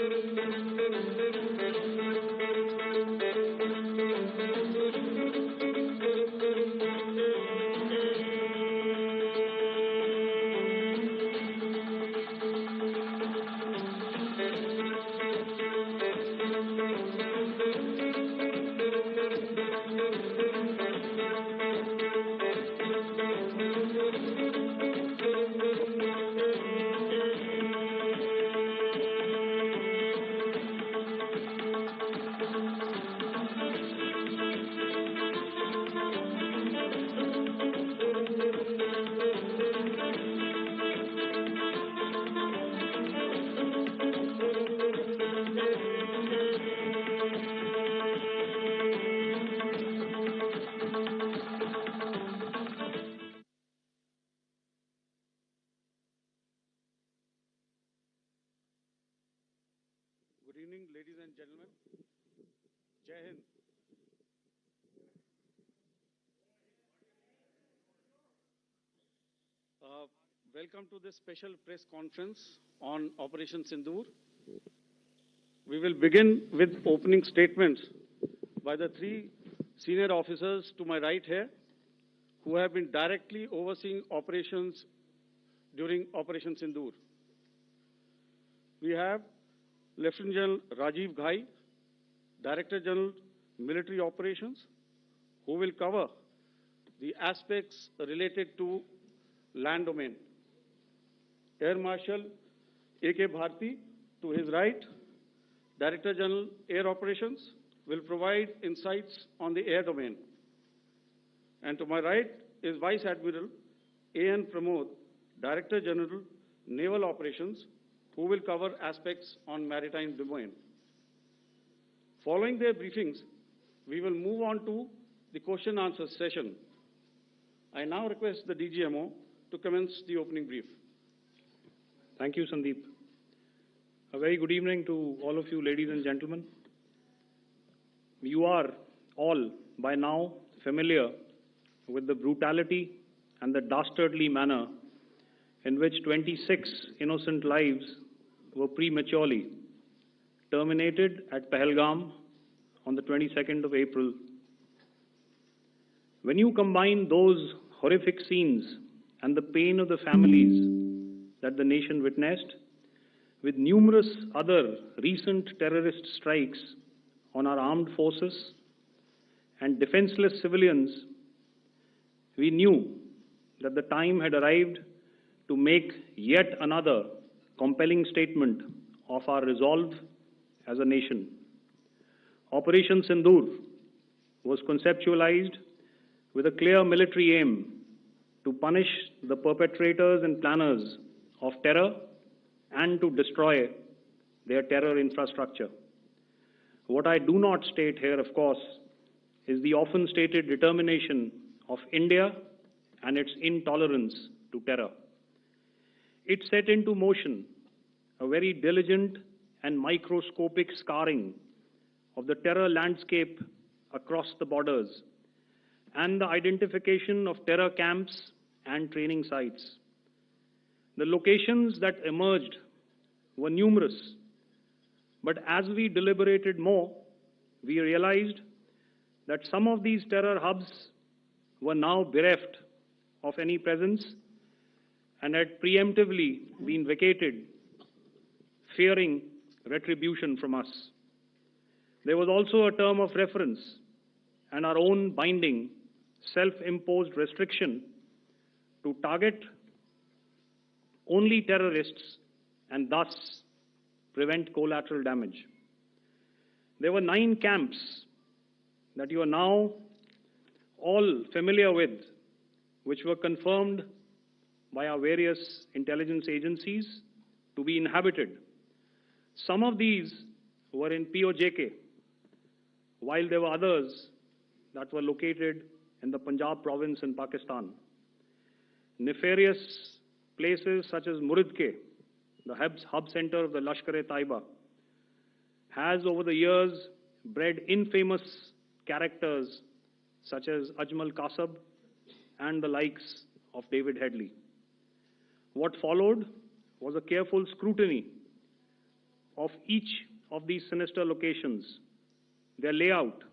Good evening, ladies and gentlemen. Jai Hind. Welcome to this special press conference on Operation Sindoor. We will begin with opening statements by the three senior officers to my right here, who have been directly overseeing operations during Operation Sindoor. We have Lieutenant General Rajiv Ghai, Director General Military Operations, who will cover the aspects related to land domain. Air Marshal A.K. Bharti, to his right, Director General Air Operations, will provide insights on the air domain. And to my right is Vice Admiral A.N. Pramod, Director General Naval Operations, who will cover aspects on maritime domain. Following their briefings, we will move on to the question-answer session. I now request the DGMO to commence the opening brief. Thank you, Sandeep. A very good evening to all of you, ladies and gentlemen. You are all by now familiar with the brutality and the dastardly manner in which 26 innocent lives were prematurely terminated at Pahalgam on the 22nd of April. When you combine those horrific scenes and the pain of the families that the nation witnessed with numerous other recent terrorist strikes on our armed forces and defenseless civilians, we knew that the time had arrived to make yet another compelling statement of our resolve as a nation. Operation Sindoor was conceptualized with a clear military aim to punish the perpetrators and planners of terror and to destroy their terror infrastructure. What I do not state here, of course, is the often stated determination of India and its intolerance to terror. It set into motion a very diligent and microscopic scarring of the terror landscape across the borders and the identification of terror camps and training sites. The locations that emerged were numerous, but as we deliberated more, we realized that some of these terror hubs were now bereft of any presence and had preemptively been vacated, fearing retribution from us. There was also a term of reference and our own binding, self-imposed restriction to target only terrorists and thus prevent collateral damage. There were 9 camps that you are now all familiar with, which were confirmed by our various intelligence agencies to be inhabited. Some of these were in POJK, while there were others that were located in the Punjab province in Pakistan. Nefarious places such as Muridke, the hub center of the Lashkar-e-Taiba, has over the years bred infamous characters such as Ajmal Kasab and the likes of David Headley. What followed was a careful scrutiny of each of these sinister locations, their layout,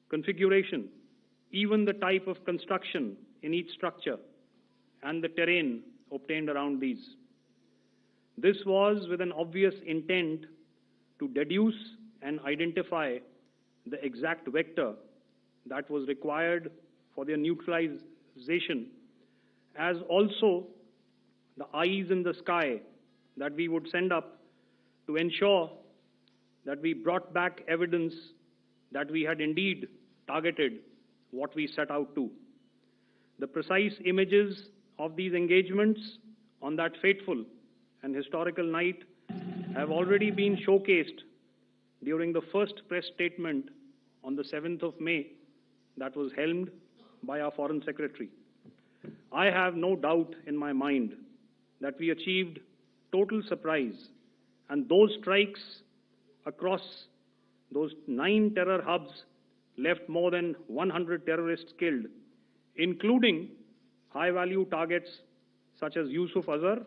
configuration, even the type of construction in each structure, and the terrain obtained around these. This was with an obvious intent to deduce and identify the exact vector that was required for their neutralization, as also the eyes in the sky that we would send up to ensure that we brought back evidence that we had indeed targeted what we set out to. The precise images of these engagements on that fateful and historical night have already been showcased during the first press statement on the 7th of May that was helmed by our Foreign Secretary. I have no doubt in my mind that we achieved total surprise, and those strikes across those 9 terror hubs left more than 100 terrorists killed, including high-value targets such as Yusuf Azhar,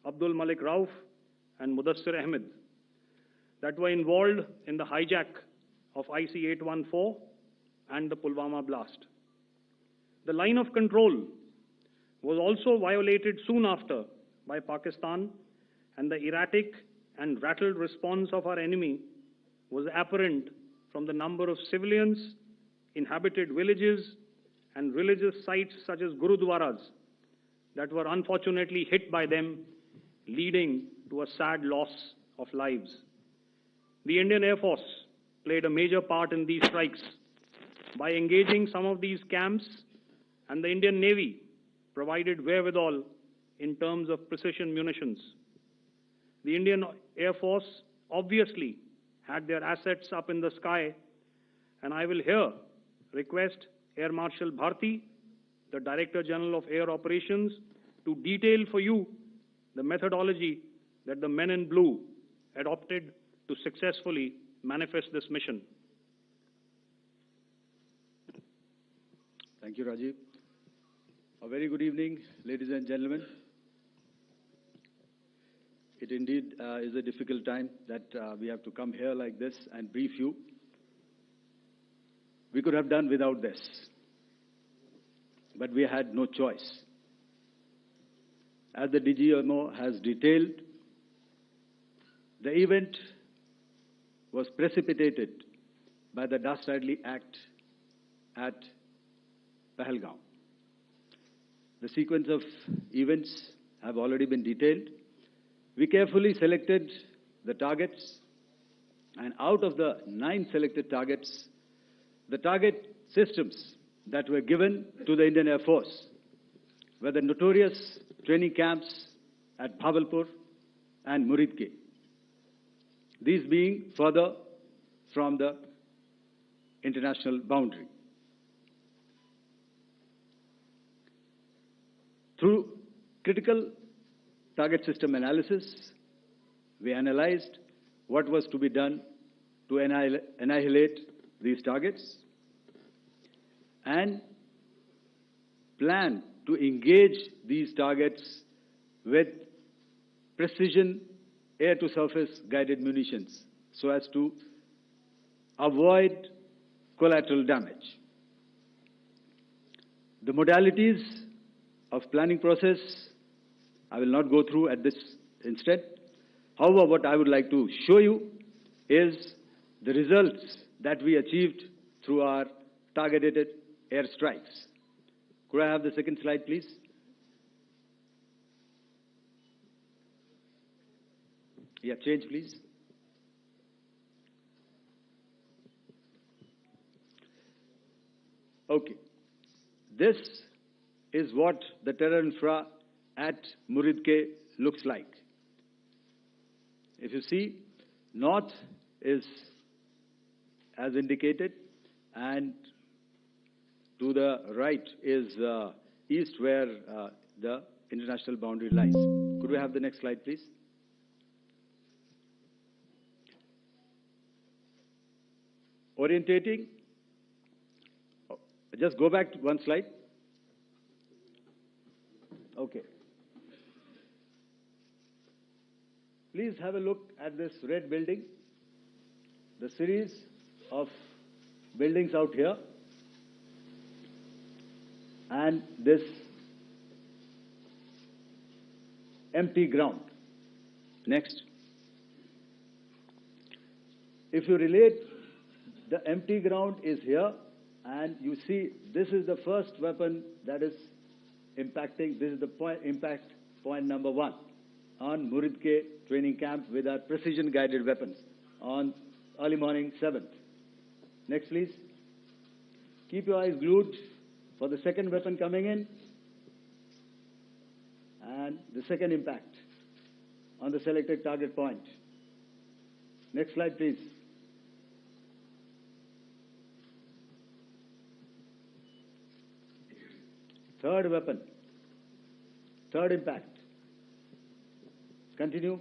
Abdul Malik Rauf, and Mudassir Ahmed, that were involved in the hijack of IC-814 and the Pulwama blast. The line of control was also violated soon after by Pakistan, and the erratic and rattled response of our enemy was apparent from the number of civilians, inhabited villages, and religious sites such as Gurudwaras that were unfortunately hit by them, leading to a sad loss of lives. The Indian Air Force played a major part in these strikes by engaging some of these camps, and the Indian Navy provided wherewithal in terms of precision munitions. The Indian Air Force obviously had their assets up in the sky, and I will here request Air Marshal Bharti, the Director General of Air Operations, to detail for you the methodology that the men in blue adopted to successfully manifest this mission. Thank you, Rajiv. A very good evening, ladies and gentlemen. It indeed is a difficult time that we have to come here like this and brief you. We could have done without this, but we had no choice. As the DGMO has detailed, the event was precipitated by the dastardly act at Pahalgaon. The sequence of events have already been detailed. We carefully selected the targets, and out of the 9 selected targets, the target systems that were given to the Indian Air Force were the notorious training camps at Bhavalpur and Muridke, these being further from the international boundary. Through critical target system analysis, we analyzed what was to be done to annihilate these targets and plan to engage these targets with precision air-to-surface guided munitions so as to avoid collateral damage. The modalities of planning process I will not go through at this instant. However, what I would like to show you is the results that we achieved through our targeted airstrikes. Could I have the second slide, please? Yeah, change, please. Okay. This is what the terror infra at Muridke looks like. If you see, north is as indicated, and to the right is east, where the international boundary lies. Could we have the next slide, please? Orientating. Just go back to one slide. Okay. Please have a look at this red building, the series of buildings out here, and this empty ground. Next. If you relate, the empty ground is here, and you see this is the first weapon that is impacting. This is the impact point number 1 on Muridke training camp with our precision guided weapons on early morning 7th. Next, please. Keep your eyes glued for the second weapon coming in and the second impact on the selected target point. Next slide, please. Third weapon, third impact. Continue.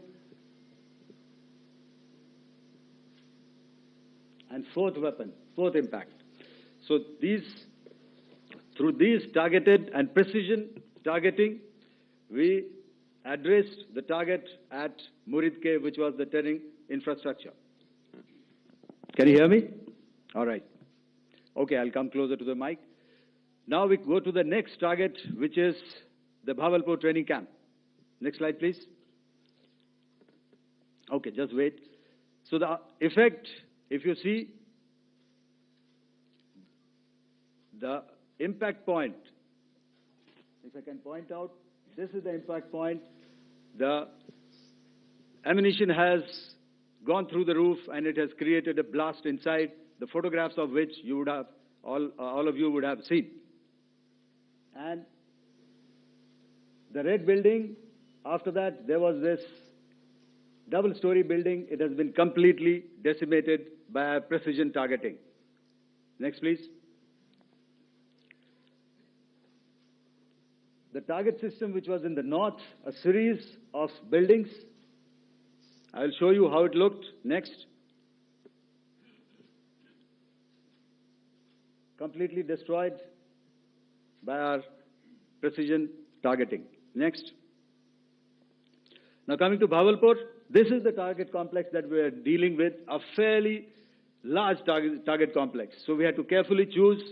And fourth weapon, fourth impact. So through these targeted and precision targeting, we addressed the target at Muridke, which was the terrain infrastructure. Can you hear me? All right. Okay, I'll come closer to the mic. Now we go to the next target, which is the Bhavalpur training camp. Next slide, please. Okay, just wait. So the effect, if you see, the impact point, if I can point out, this is the impact point. The ammunition has gone through the roof and it has created a blast inside, the photographs of which you would have, all of you would have seen. And the red building, after that, there was this double-story building. It has been completely decimated by precision targeting. Next, please. The target system, which was in the north, a series of buildings. I'll show you how it looked. Next. Completely destroyed by our precision targeting. Next. Now coming to Bhavalpur, this is the target complex that we are dealing with, a fairly large target complex. So we had to carefully choose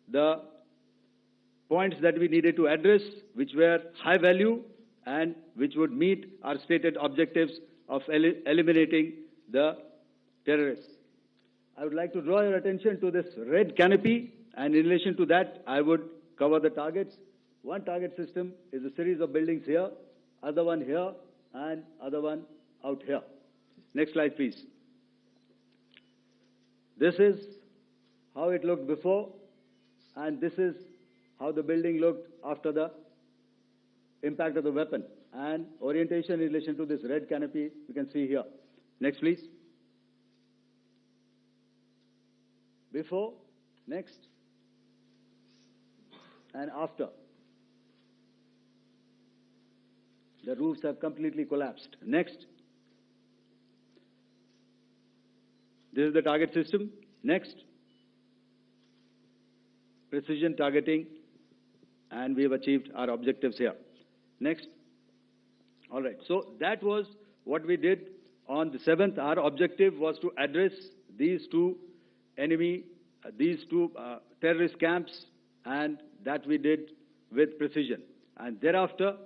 the points that we needed to address, which were high value and which would meet our stated objectives of eliminating the terrorists. I would like to draw your attention to this red canopy, and in relation to that, I would cover the targets. One target system is a series of buildings here, other one here, and other one out here. Next slide, please. This is how it looked before, and this is how the building looked after the impact of the weapon. And orientation in relation to this red canopy, you can see here. Next, please. Before, next, and after. The roofs have completely collapsed. Next. This is the target system. Next. Precision targeting, and we have achieved our objectives here. Next. All right. So that was what we did on the 7th. Our objective was to address these two terrorist camps, and that we did with precision. And thereafter,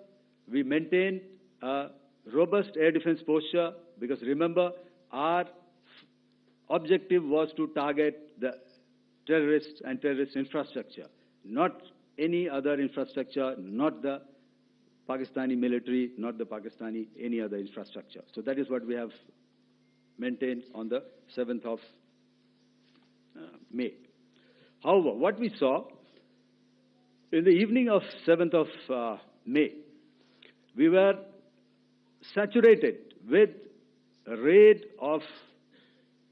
we maintained a robust air defense posture, because remember, our objective was to target the terrorists and terrorist infrastructure, not any other infrastructure, not the Pakistani military, not the Pakistani any other infrastructure. So that is what we have maintained on the 7th of May. However, what we saw in the evening of 7th of May, we were saturated with a raid of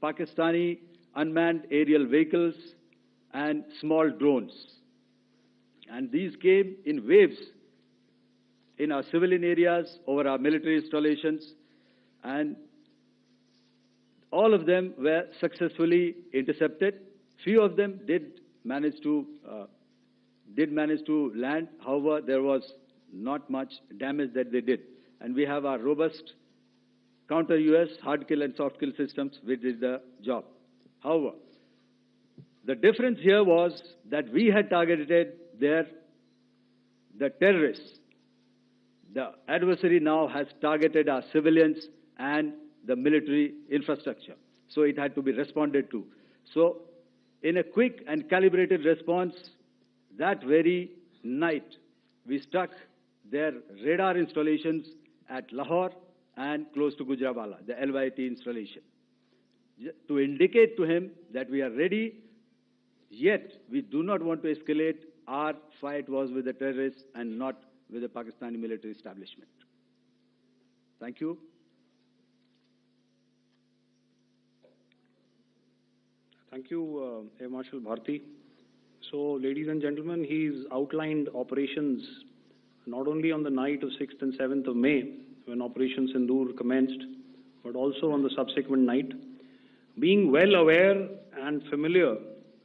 Pakistani unmanned aerial vehicles and small drones. And these came in waves in our civilian areas, over our military installations, and all of them were successfully intercepted. Few of them did manage to land. However, there was not much damage that they did. And we have our robust counter-US hard kill and soft kill systems, which did the job. However, the difference here was that we had targeted the terrorists. The adversary now has targeted our civilians and the military infrastructure. So it had to be responded to. So in a quick and calibrated response, that very night, we struck their radar installations at Lahore and close to Gujranwala, the LYT installation, to indicate to him that we are ready, yet we do not want to escalate. Our fight was with the terrorists and not with the Pakistani military establishment. Thank you. Thank you, Air Marshal Bharti. So, ladies and gentlemen, he's outlined operations not only on the night of 6th and 7th of May, when Operation Sindoor commenced, but also on the subsequent night. Being well aware and familiar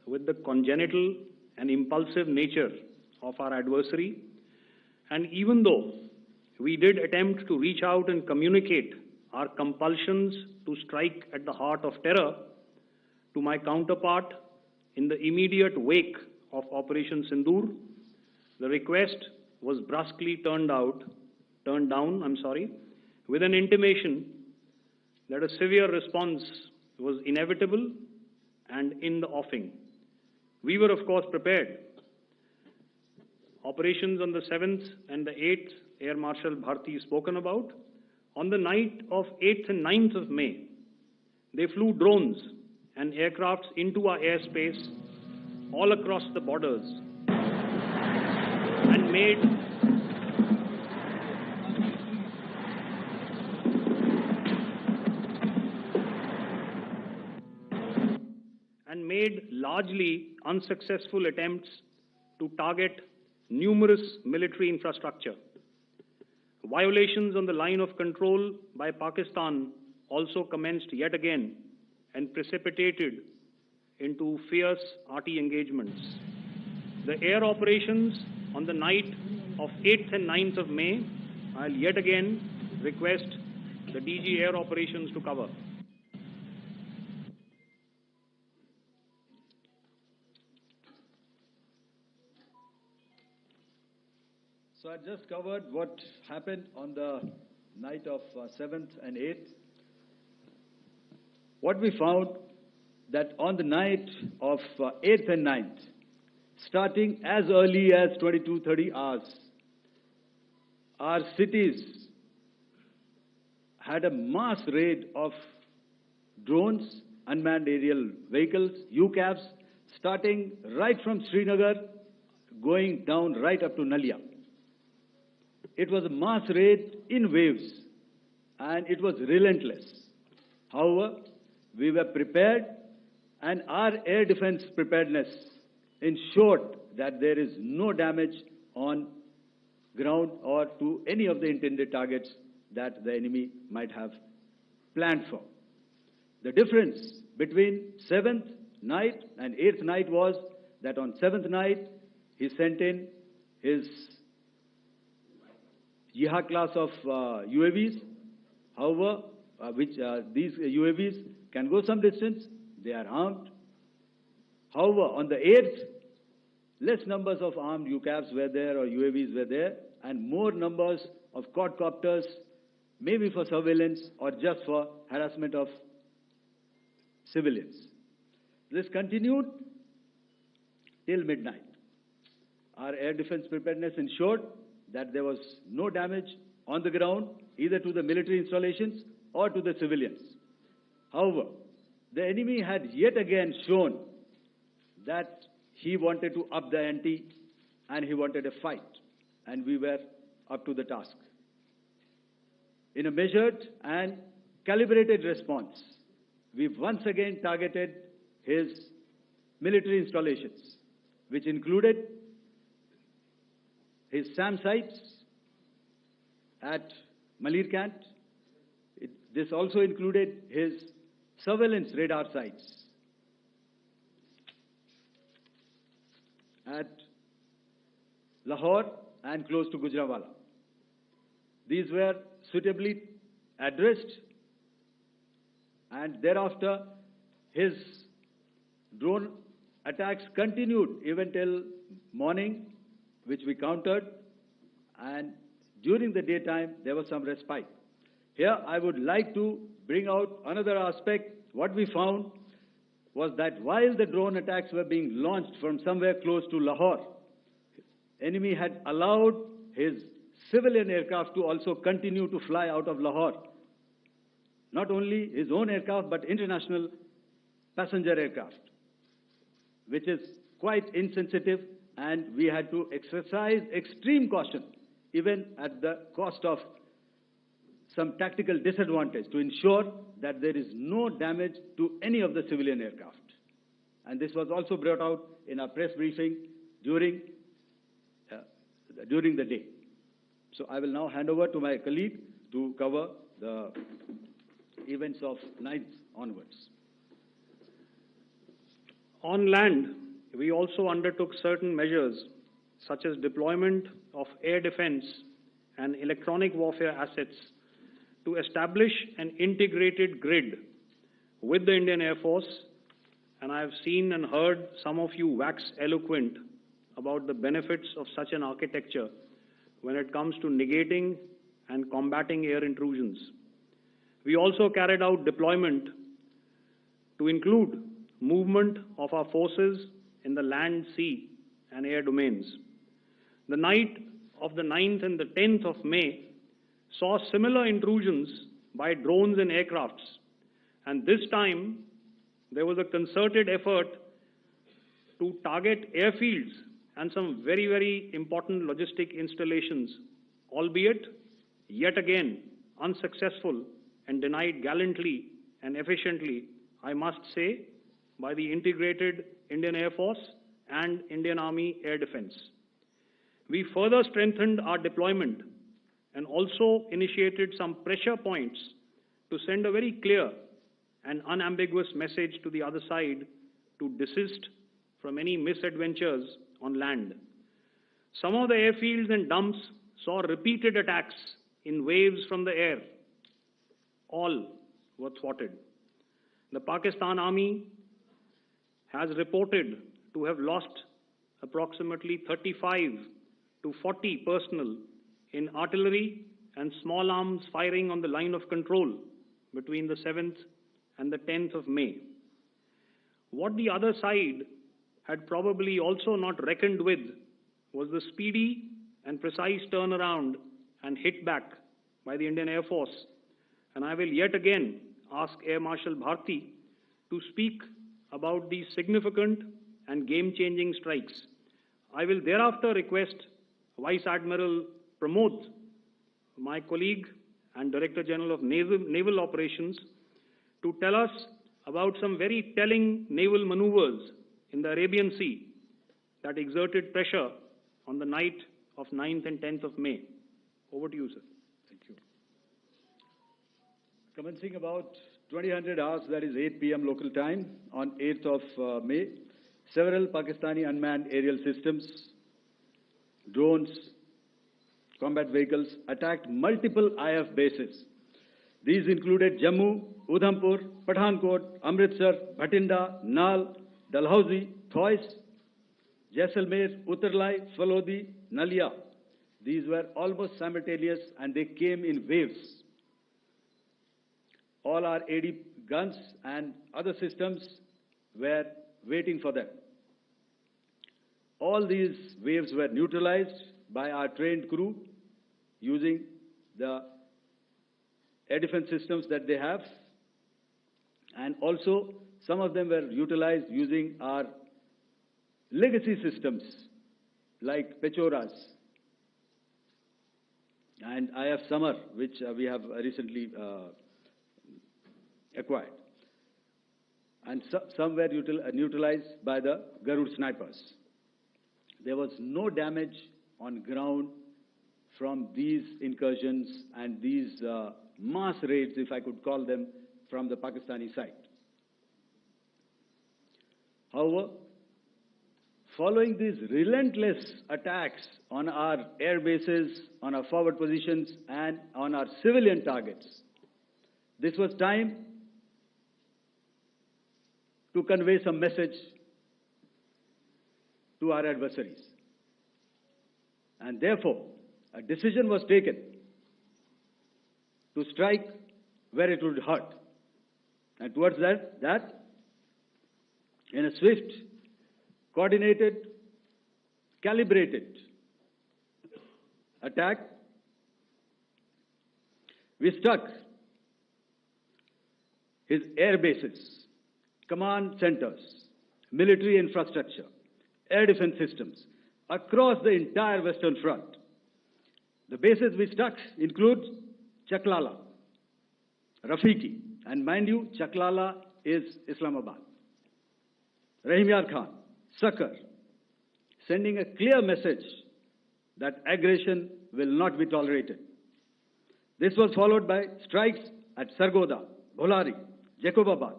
with the congenital and impulsive nature of our adversary, and even though we did attempt to reach out and communicate our compulsions to strike at the heart of terror to my counterpart in the immediate wake of Operation Sindoor, the request was brusquely turned down, with an intimation that a severe response was inevitable and in the offing. We were, of course, prepared. Operations on the 7th and the 8th, Air Marshal Bharti spoken about. On the night of 8th and 9th of May, they flew drones and aircrafts into our airspace all across the borders and made largely unsuccessful attempts to target numerous military infrastructure. Violations on the line of control by Pakistan also commenced yet again and precipitated into fierce RT engagements. The air operations on the night of 8th and 9th of May, I'll yet again request the DG Air Operations to cover. So I just covered what happened on the night of 7th and 8th. What we found that on the night of 8th and 9th, starting as early as 22:30 hours, our cities had a mass raid of drones, unmanned aerial vehicles, UCAVs, starting right from Srinagar, going down right up to Nalia. It was a mass raid in waves, and it was relentless. However, we were prepared, and our air defense preparedness ensured that there is no damage on ground or to any of the intended targets that the enemy might have planned for. The difference between 7th night and 8th night was that on 7th night, he sent in his Jihad class of UAVs, however, these UAVs can go some distance, they are armed. However, on the 8th, less numbers of armed UCAVs were there or UAVs were there, and more numbers of quadcopters, maybe for surveillance or just for harassment of civilians. This continued till midnight. Our air defense preparedness ensured that there was no damage on the ground, either to the military installations or to the civilians. However, the enemy had yet again shown that he wanted to up the ante and he wanted a fight, and we were up to the task. In a measured and calibrated response, we once again targeted his military installations, which included his SAM sites at Malirkant. This also included his surveillance radar sites at Lahore and close to Gujranwala. These were suitably addressed And thereafter, his drone attacks continued even till morning, which we countered, and during the daytime, there was some respite. Here, I would like to bring out another aspect. What we found was that while the drone attacks were being launched from somewhere close to Lahore, enemy had allowed his civilian aircraft to also continue to fly out of Lahore. Not only his own aircraft, but international passenger aircraft, which is quite insensitive, and we had to exercise extreme caution, even at the cost of some tactical disadvantage, to ensure that there is no damage to any of the civilian aircraft. And this was also brought out in our press briefing during the day. So I will now hand over to my colleague to cover the events of 9th onwards. On land, we also undertook certain measures such as deployment of air defense and electronic warfare assets to establish an integrated grid with the Indian Air Force, and I have seen and heard some of you wax eloquent about the benefits of such an architecture when it comes to negating and combating air intrusions. We also carried out deployment to include movement of our forces in the land, sea, and air domains. The night of the 9th and the 10th of May saw similar intrusions by drones and aircrafts, and this time there was a concerted effort to target airfields and some very, very important logistic installations, albeit yet again unsuccessful and denied gallantly and efficiently, I must say, by the integrated Indian Air Force and Indian Army Air Defense. We further strengthened our deployment and also initiated some pressure points to send a very clear and unambiguous message to the other side to desist from any misadventures on land. Some of the airfields and dumps saw repeated attacks in waves from the air. All were thwarted. The Pakistan Army has reported to have lost approximately 35 to 40 personnel in artillery and small arms firing on the line of control between the 7th and the 10th of May. What the other side had probably also not reckoned with was the speedy and precise turnaround and hit back by the Indian Air Force. And I will yet again ask Air Marshal Bharti to speak about these significant and game-changing strikes. I will thereafter request Vice Admiral Pramod, my colleague and Director General of Naval Operations, to tell us about some very telling naval maneuvers in the Arabian Sea that exerted pressure on the night of 9th and 10th of May. Over to you, sir. Thank you. Commencing about 2000 hours, that is 8 p.m. local time, on 8th of May, several Pakistani unmanned aerial systems, drones, combat vehicles attacked multiple IF bases. These included Jammu, Udhampur, Pathankot, Amritsar, Bhatinda, Nal, Dalhousie, Thois, Jaisalmer, Uttarlai, Falodi, Nalia. These were almost simultaneous and they came in waves. All our AD guns and other systems were waiting for them. All these waves were neutralized by our trained crew using the air defense systems that they have, and also some of them were utilized using our legacy systems like Pechoras and IF Summer, which we have recently acquired. And some were neutralized by the Garud snipers. There was no damage on ground from these incursions and these mass raids, if I could call them, from the Pakistani side. However, following these relentless attacks on our air bases, on our forward positions, and on our civilian targets, this was time to convey some message to our adversaries. And therefore, a decision was taken to strike where it would hurt. And towards that, in a swift, coordinated, calibrated attack, we struck his air bases, command centers, military infrastructure, air defense systems across the entire Western Front. The bases we struck include Chaklala, Rafiki, and mind you, Chaklala is Islamabad, Rahim Yar Khan, Sakar, sending a clear message that aggression will not be tolerated. This was followed by strikes at Sargodha, Bholari, Jacobabad.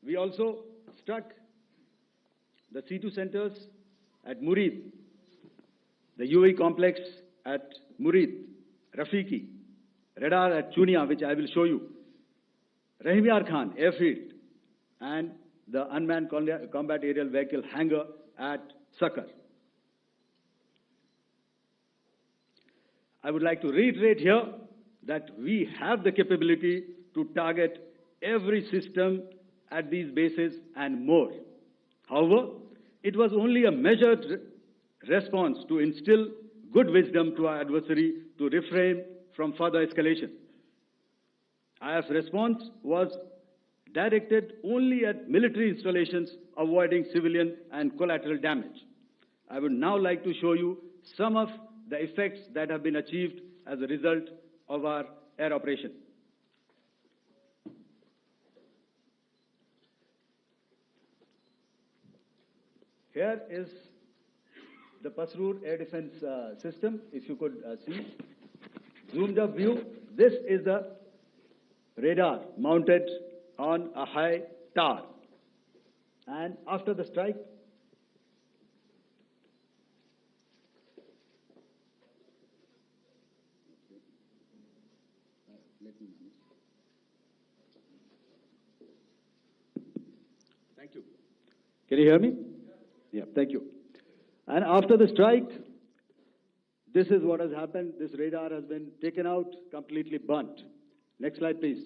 We also struck the C2 centers at Murid, the UAE complex at Murid, Rafiki, radar at Chunia, which I will show you, Rahim Yar Khan airfield, and the unmanned combat aerial vehicle hangar at Sakar. I would like to reiterate here that we have the capability to target every system at these bases and more. However, it was only a measured response to instill good wisdom to our adversary to refrain from further escalation. IF's response was directed only at military installations, avoiding civilian and collateral damage. I would now like to show you some of the effects that have been achieved as a result of our air operation. Here is the Pasrur air defense system, if you could see. Zoomed up view. This is the radar mounted on a high tower. And after the strike, thank you. Can you hear me? Yeah, thank you. And after the strike, this is what has happened. This radar has been taken out, completely burnt. Next slide, please.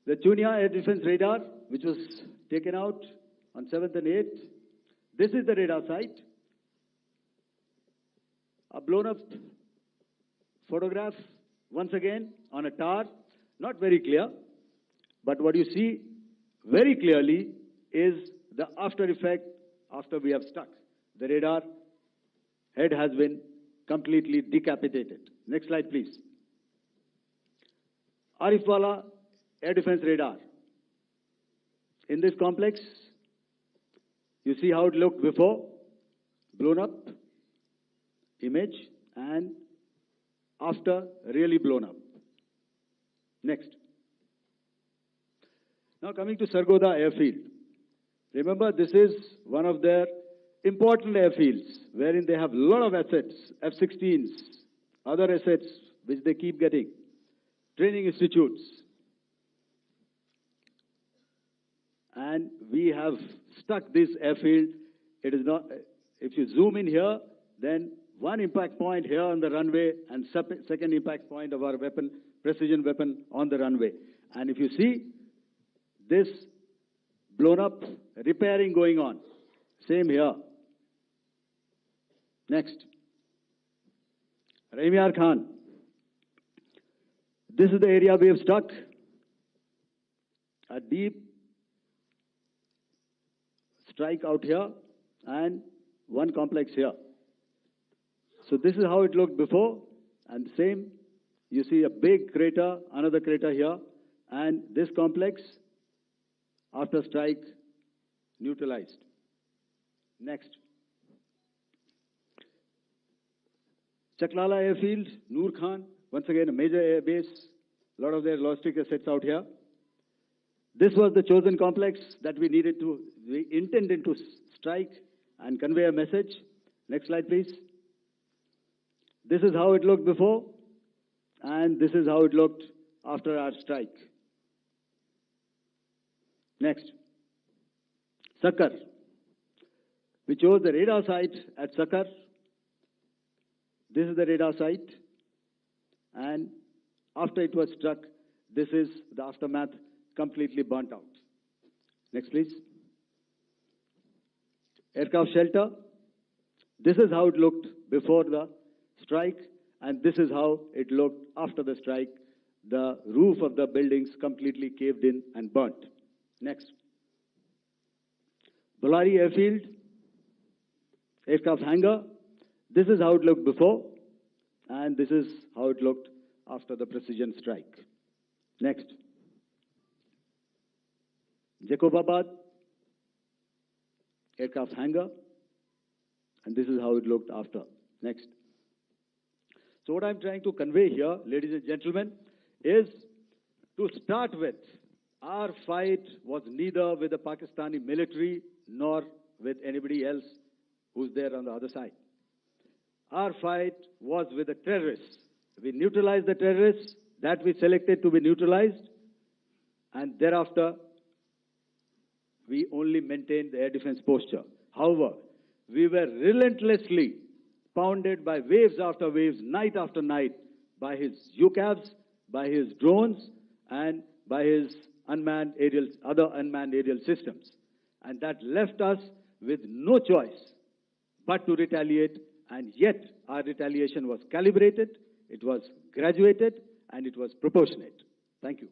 The Chunia air defense radar, which was taken out on 7th and 8th. This is the radar site. A blown up photograph, once again, on a tower. Not very clear, but what you see very clearly is the after effect after we have struck. The radar head has been completely decapitated. Next slide, please. Arifwala air defense radar. In this complex, you see how it looked before, blown up image, and after really blown up. Next. Now coming to Sargodha airfield. Remember, this is one of their important airfields wherein they have a lot of assets, F-16s, other assets which they keep getting, training institutes. And we have stuck this airfield. It is not, if you zoom in here, then one impact point here on the runway and second impact point of our weapon, precision weapon on the runway. And if you see this blown up, repairing going on. Same here. Next. Rahim Yar Khan. This is the area we have struck. A deep strike out here and one complex here. So this is how it looked before, and same. You see a big crater, another crater here, and this complex after strike neutralized. Next. Chaklala airfield, Noor Khan, once again a major air base, a lot of their logistic assets out here. This was the chosen complex that we intended to strike and convey a message. Next slide, please. This is how it looked before, and this is how it looked after our strike. Next, Sakar. We chose the radar site at Sakar. This is the radar site. And after it was struck, this is the aftermath, completely burnt out. Next, please. Aircraft shelter. This is how it looked before the strike, and this is how it looked after the strike. The roof of the buildings completely caved in and burnt. Next. Bolari Airfield. Aircraft hangar. This is how it looked before, and this is how it looked after the precision strike. Next. Jacobabad. Aircraft hangar. And this is how it looked after. Next. So what I'm trying to convey here, ladies and gentlemen, is to start with, our fight was neither with the Pakistani military nor with anybody else who's there on the other side. Our fight was with the terrorists. We neutralized the terrorists that we selected to be neutralized, and thereafter we only maintained the air defense posture. However, we were relentlessly pounded by waves after waves, night after night, by his UCAVs, by his drones, and by his other unmanned aerial systems. And that left us with no choice but to retaliate, and yet our retaliation was calibrated, it was graduated, and it was proportionate. Thank you.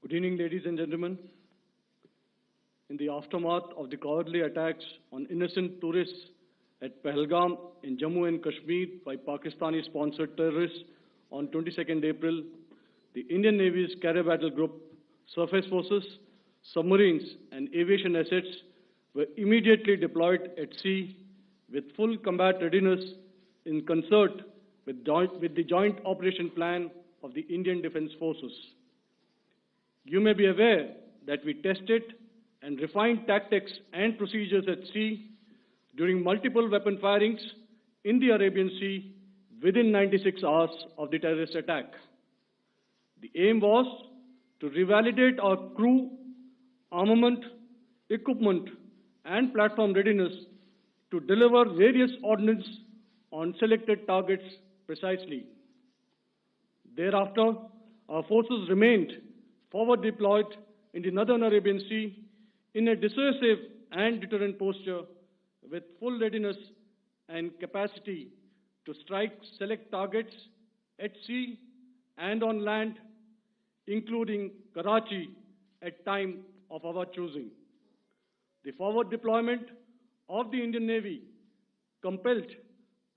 Good evening, ladies and gentlemen. In the aftermath of the cowardly attacks on innocent tourists at Pahalgam in Jammu and Kashmir by Pakistani-sponsored terrorists on 22nd April, the Indian Navy's Carrier Battle Group, surface forces, submarines, and aviation assets were immediately deployed at sea with full combat readiness in concert with the Joint Operation Plan of the Indian Defence Forces. You may be aware that we tested and refined tactics and procedures at sea during multiple weapon firings in the Arabian Sea within 96 hours of the terrorist attack. The aim was to revalidate our crew, armament, equipment, and platform readiness to deliver various ordnance on selected targets precisely. Thereafter, our forces remained forward deployed in the Northern Arabian Sea in a dissuasive and deterrent posture with full readiness and capacity to strike select targets at sea and on land, including Karachi at time of our choosing. The forward deployment of the Indian Navy compelled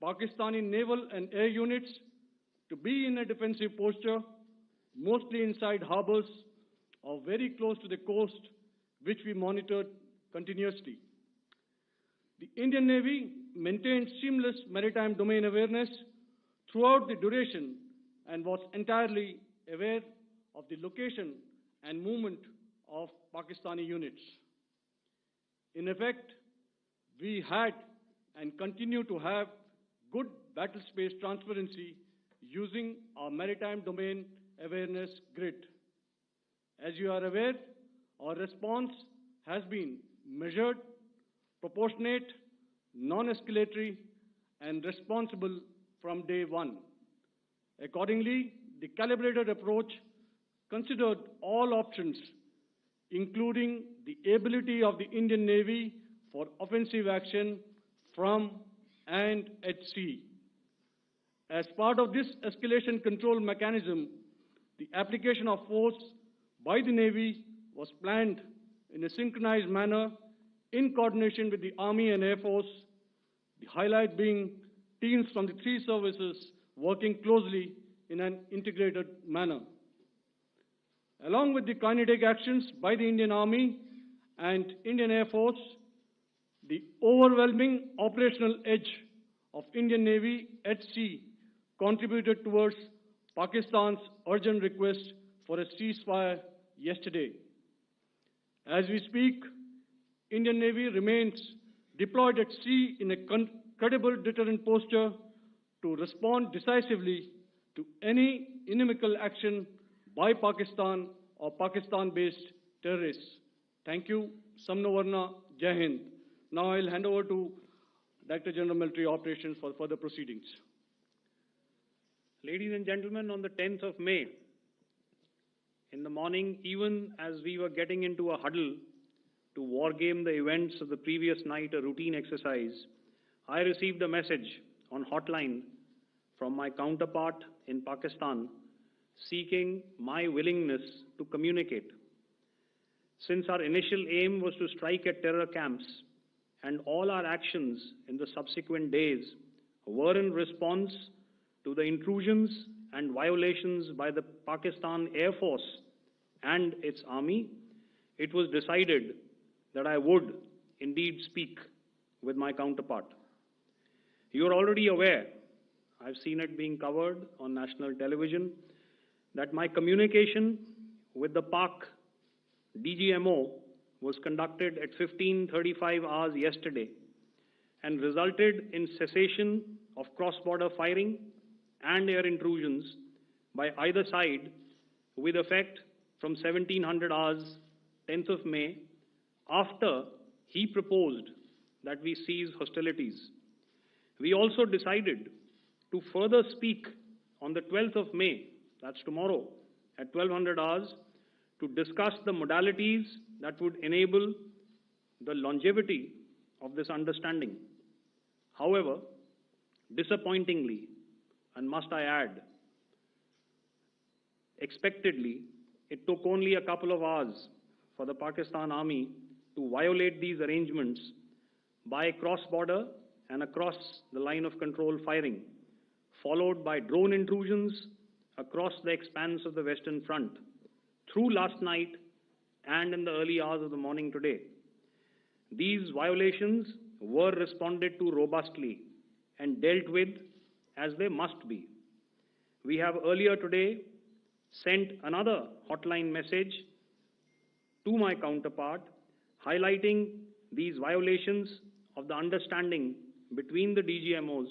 Pakistani naval and air units to be in a defensive posture, mostly inside harbors or very close to the coast, which we monitored continuously. The Indian Navy maintained seamless maritime domain awareness throughout the duration and was entirely aware of the location and movement of Pakistani units. In effect, we had and continue to have good battle space transparency using our maritime domain awareness grid. As you are aware, our response has been measured, proportionate, non-escalatory, and responsible from day one. Accordingly, the calibrated approach considered all options, including the ability of the Indian Navy for offensive action from and at sea. As part of this escalation control mechanism, the application of force by the Navy was planned in a synchronized manner in coordination with the Army and Air Force, the highlight being teams from the three services working closely in an integrated manner. Along with the kinetic actions by the Indian Army and Indian Air Force, the overwhelming operational edge of Indian Navy at sea contributed towards Pakistan's urgent request for a ceasefire yesterday. As we speak, Indian Navy remains deployed at sea in a credible deterrent posture to respond decisively to any inimical action by Pakistan or Pakistan-based terrorists. Thank you. Samno Varna, Jai Hind. Now I'll hand over to Director General Military Operations for further proceedings. Ladies and gentlemen, on the 10th of May, in the morning, even as we were getting into a huddle to wargame the events of the previous night, a routine exercise, I received a message on hotline from my counterpart in Pakistan seeking my willingness to communicate. Since our initial aim was to strike at terror camps, and all our actions in the subsequent days were in response to the intrusions and violations by the Pakistan Air Force and its army, it was decided that I would indeed speak with my counterpart. You are already aware, I've seen it being covered on national television, that my communication with the Pak DGMO was conducted at 15:35 hours yesterday and resulted in cessation of cross-border firing and air intrusions by either side with effect from 1700 hours, 10th of May, after he proposed that we cease hostilities. We also decided to further speak on the 12th of May, that's tomorrow, at 1200 hours, to discuss the modalities that would enable the longevity of this understanding. However, disappointingly, and must I add, expectedly, it took only a couple of hours for the Pakistan Army to violate these arrangements by cross-border and across the line of control firing, followed by drone intrusions across the expanse of the Western Front through last night and in the early hours of the morning today. These violations were responded to robustly and dealt with as they must be. We have earlier today sent another hotline message to my counterpart highlighting these violations of the understanding between the DGMOs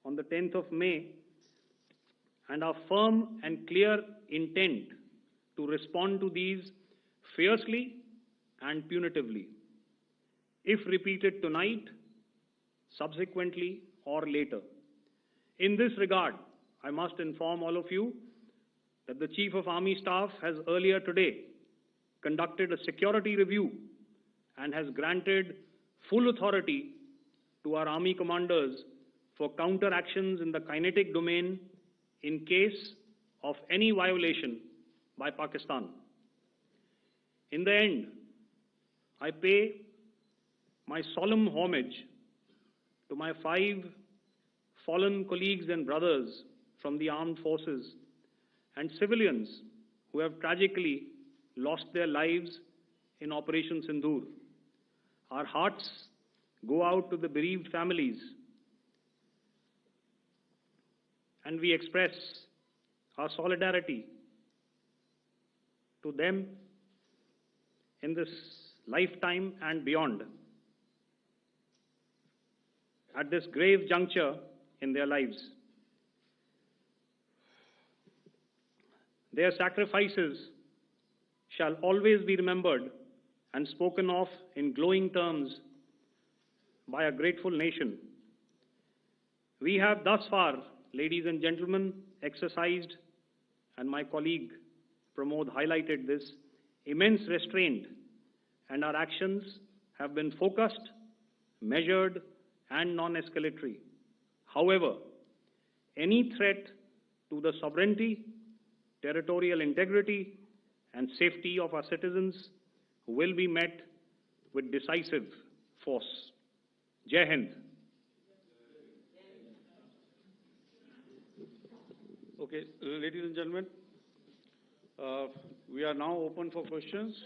on the 10th of May and our firm and clear intent to respond to these fiercely and punitively, if repeated tonight, subsequently, or later. In this regard, I must inform all of you that the Chief of Army Staff has earlier today conducted a security review and has granted full authority to our Army commanders for counter-actions in the kinetic domain in case of any violation by Pakistan. In the end, I pay my solemn homage to my 5 fallen colleagues and brothers from the armed forces and civilians who have tragically lost their lives in Operation Sindoor. Our hearts go out to the bereaved families, and we express our solidarity to them in this lifetime and beyond, at this grave juncture in their lives. Their sacrifices shall always be remembered and spoken of in glowing terms by a grateful nation. We have thus far, ladies and gentlemen, exercised, and my colleague Pramod highlighted this, immense restraint, and our actions have been focused, measured, and non-escalatory. However, any threat to the sovereignty, territorial integrity, and safety of our citizens will be met with decisive force. Jai Hind. Okay, ladies and gentlemen, we are now open for questions.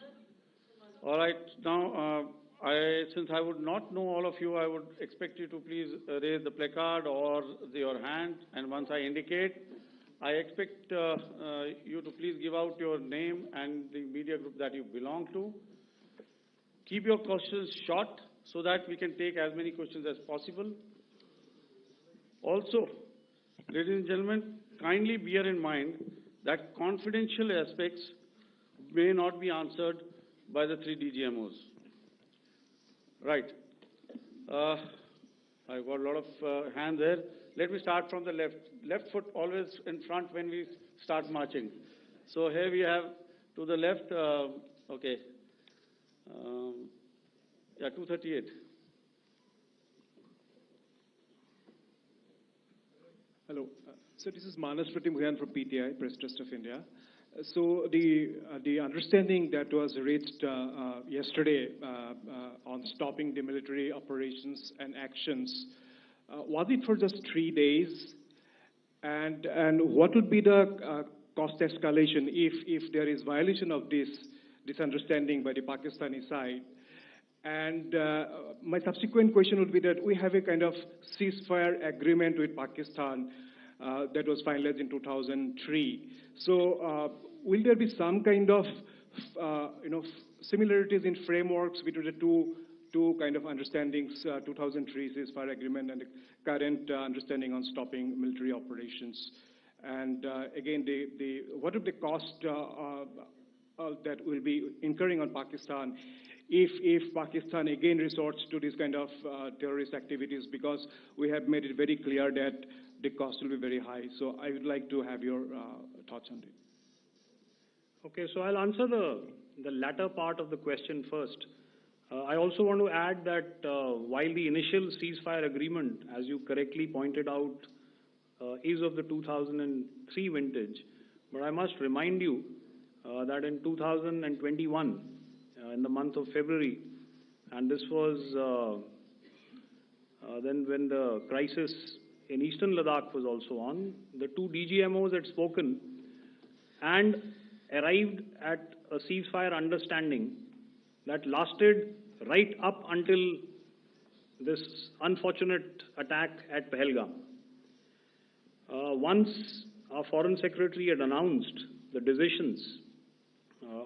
All right, now, since I would not know all of you, I would expect you to please raise the placard or your hand, and once I indicate, I expect you to please give out your name and the media group that you belong to. Keep your questions short so that we can take as many questions as possible. Also, ladies and gentlemen, kindly bear in mind that confidential aspects may not be answered by the three DGMOs. Right. I've got a lot of hands there. Let me start from the left. Left foot always in front when we start marching. So here we have to the left, okay. Yeah, 238. Hello. So this is Manas Pratimugyan from PTI, Press Trust of India. So the understanding that was reached yesterday on stopping the military operations and actions, was it for just 3 days? And what would be the cost escalation if there is violation of this understanding by the Pakistani side? And my subsequent question would be that we have a kind of ceasefire agreement with Pakistan that was finalized in 2003. So will there be some kind of similarities in frameworks between the two kind of understandings, 2003 ceasefire agreement and the current understanding on stopping military operations? And again, what would the cost that will be incurring on Pakistan if Pakistan again resorts to this kind of terrorist activities, because we have made it very clear that the cost will be very high. So I would like to have your thoughts on it. Okay, so I'll answer the latter part of the question first. I also want to add that while the initial ceasefire agreement, as you correctly pointed out, is of the 2003 vintage, but I must remind you that in 2021, in the month of February, and this was then when the crisis in eastern Ladakh was also on, the two DGMOs had spoken and arrived at a ceasefire understanding that lasted right up until this unfortunate attack at Pahalgam. Once our Foreign Secretary had announced the decisions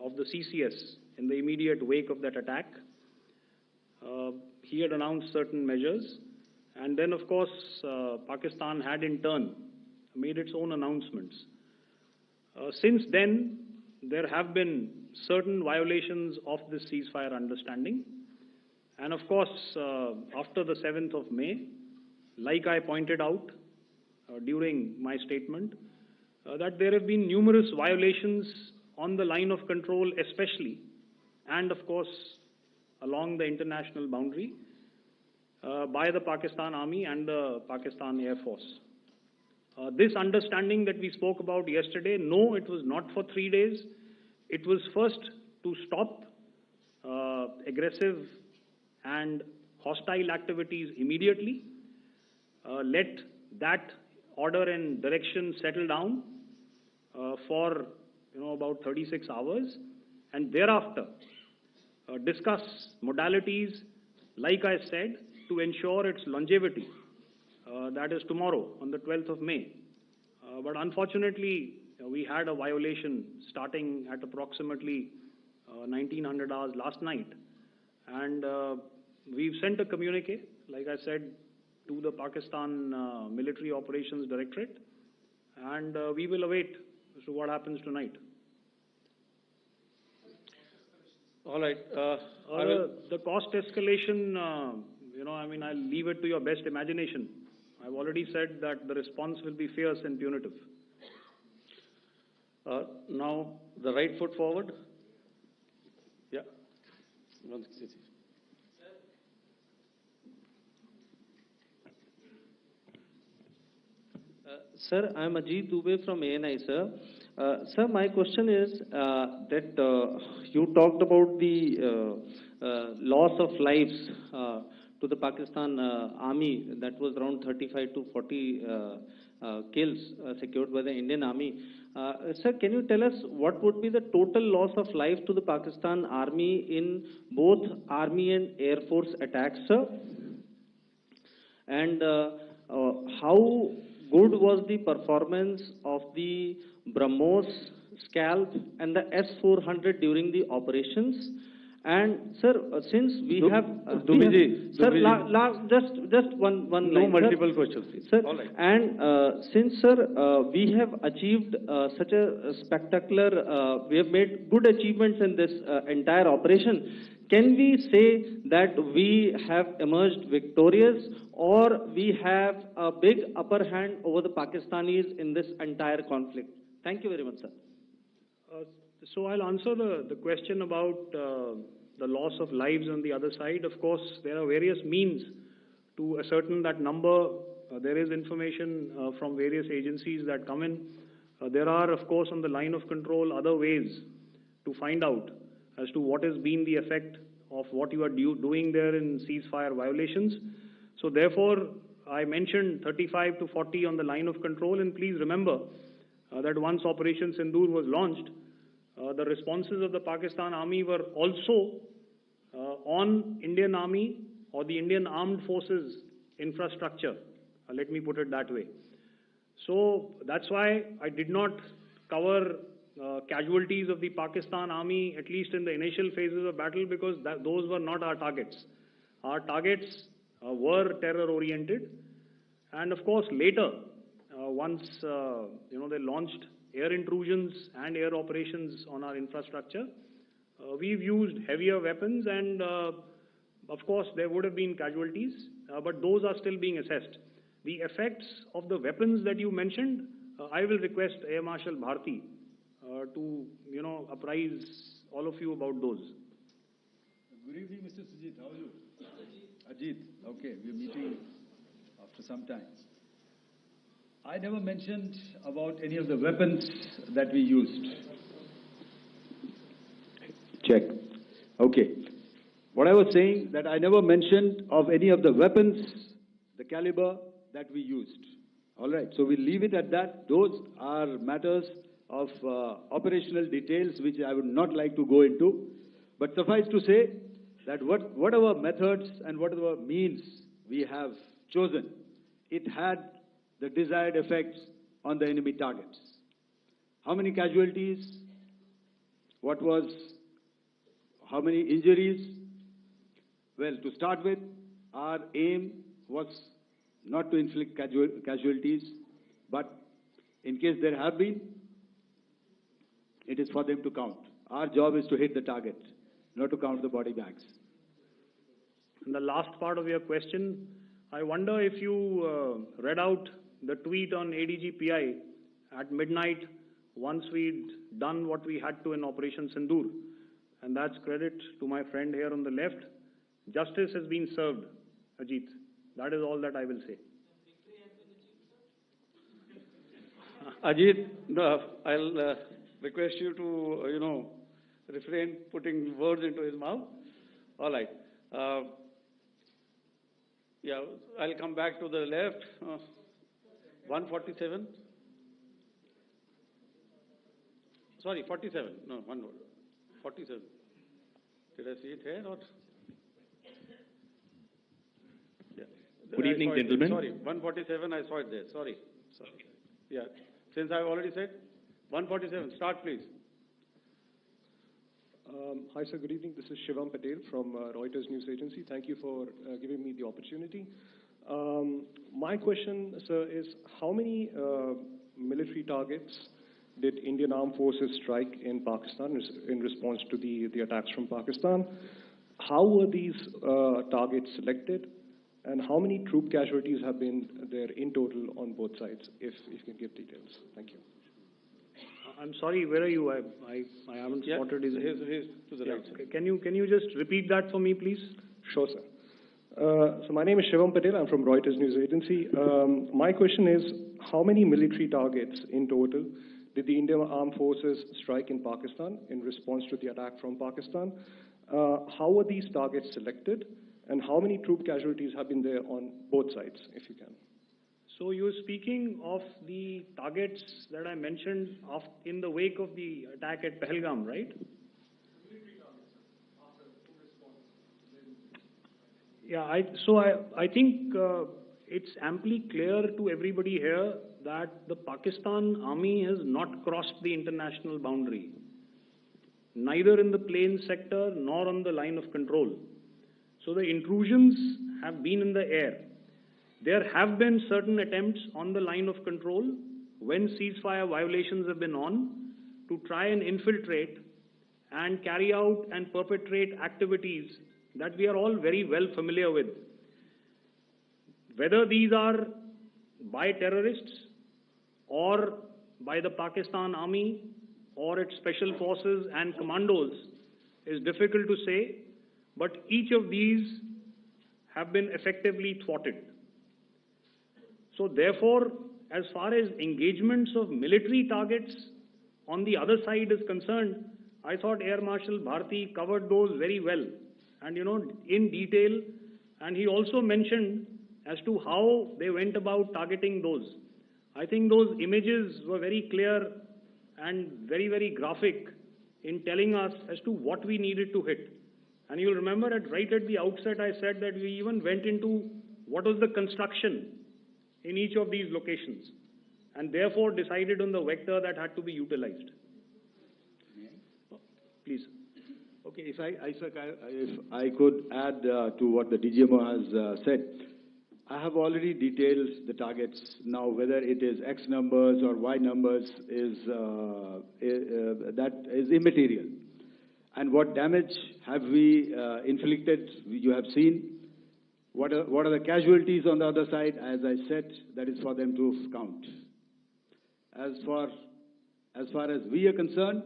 of the CCS in the immediate wake of that attack, he had announced certain measures, and then of course Pakistan had in turn made its own announcements. Since then, there have been certain violations of this ceasefire understanding, and of course after the 7th of May, like I pointed out during my statement, that there have been numerous violations on the line of control especially, and of course along the international boundary by the Pakistan Army and the Pakistan Air Force. This understanding that we spoke about yesterday, no, it was not for 3 days. It was first to stop aggressive and hostile activities immediately, let that order and direction settle down for about 36 hours, and thereafter discuss modalities, like I said, to ensure its longevity. That is tomorrow, on the 12th of May. But unfortunately, we had a violation starting at approximately 1900 hours last night. And we've sent a communique, like I said, to the Pakistan Military Operations Directorate. And we will await as to what happens tonight. All right. The cost escalation, I'll leave it to your best imagination. I've already said that the response will be fierce and punitive. Now, the right foot forward. Yeah. 160. Sir, I am Ajit Dubey from ANI, sir. Sir, my question is that you talked about the loss of lives to the Pakistan Army. That was around 35 to 40 kills secured by the Indian Army. Sir, can you tell us what would be the total loss of life to the Pakistan Army in both Army and Air Force attacks, sir? And how good was the performance of the BrahMos, Scalp and the S-400 during the operations? And sir, since we have Dubiji, sir, Dubiji. just one No line, multiple questions, please. sir. All right. And since sir, we have achieved such a spectacular, we have made good achievements in this entire operation. Can we say that we have emerged victorious, or we have a big upper hand over the Pakistanis in this entire conflict? Thank you very much, sir. So I'll answer the question about the loss of lives on the other side. Of course, there are various means to ascertain that number. There is information from various agencies that come in. There are, of course, on the line of control, other ways to find out as to what has been the effect of what you are doing there in ceasefire violations. So therefore, I mentioned 35 to 40 on the line of control, and please remember that once Operation Sindoor was launched, the responses of the Pakistan Army were also on Indian Army or the Indian Armed Forces infrastructure. Let me put it that way. So that's why I did not cover casualties of the Pakistan Army, at least in the initial phases of battle, because those were not our targets. Our targets were terror-oriented. And of course, later, once they launched air intrusions and air operations on our infrastructure, we've used heavier weapons, and of course there would have been casualties, but those are still being assessed. The effects of the weapons that you mentioned, I will request Air Marshal Bharti to apprise all of you about those. Good evening, Mr. Sujit. How are you? Ajit. Okay, we're meeting after some time. I never mentioned about any of the weapons that we used. Check. Okay. What I was saying, that I never mentioned of any of the weapons, the caliber that we used. All right. So we'll leave it at that. Those are matters of operational details which I would not like to go into. But suffice to say that whatever methods and whatever means we have chosen, it had the desired effects on the enemy targets. How many casualties? How many injuries? Well, to start with, our aim was not to inflict casualties, but in case there have been, it is for them to count. Our job is to hit the target, not to count the body bags. And the last part of your question, I wonder if you read out the tweet on ADG-PI at midnight once we'd done what we had to in Operation Sindoor. And that's credit to my friend here on the left. Justice has been served, Ajit. That is all that I will say. Ajit, I'll request you to, refrain putting words into his mouth. All right. Yeah, I'll come back to the left. 147. Sorry, 47. No, one word. 47. Did I see it here or? Yeah. Good evening, gentlemen. Sorry, 147. I saw it there. Sorry. Yeah. Since I've already said 147. Start, please. Hi, sir. Good evening. This is Shivam Patel from Reuters News Agency. Thank you for giving me the opportunity. My question, sir, is how many military targets did Indian Armed Forces strike in Pakistan in response to the attacks from Pakistan? How were these targets selected? And how many troop casualties have been there in total on both sides, if you can give details? Thank you. I'm sorry, where are you? I haven't spotted his. He's to the right. Okay. Can you just repeat that for me, please? Sure, sir. So my name is Shivam Patel. I'm from Reuters News Agency. My question is, how many military targets in total did the Indian Armed Forces strike in Pakistan in response to the attack from Pakistan? How were these targets selected? And how many troop casualties have been there on both sides, if you can? So you're speaking of the targets that I mentioned in the wake of the attack at Pahalgam, right? Yeah, I think it's amply clear to everybody here that the Pakistan Army has not crossed the international boundary. neither in the plain sector nor on the line of control. So the intrusions have been in the air. There have been certain attempts on the line of control when ceasefire violations have been on to try and infiltrate and carry out and perpetrate activities that we are all very well familiar with. Whether these are by terrorists or by the Pakistan Army or its special forces and commandos is difficult to say, but each of these have been effectively thwarted. So therefore, as far as engagements of military targets on the other side is concerned, I thought Air Marshal Bharti covered those very well and, in detail, and he also mentioned as to how they went about targeting those. I think those images were very clear and very, very graphic in telling us as to what we needed to hit. And you'll remember right at the outset, I said that we even went into what was the construction in each of these locations, and therefore decided on the vector that had to be utilized. Please. Okay, if I could add to what the DGMO has said. I have already detailed the targets. Now, whether it is X numbers or Y numbers that is immaterial. And what damage have we inflicted? You have seen. What are the casualties on the other side? As I said, that is for them to count. As far as we are concerned,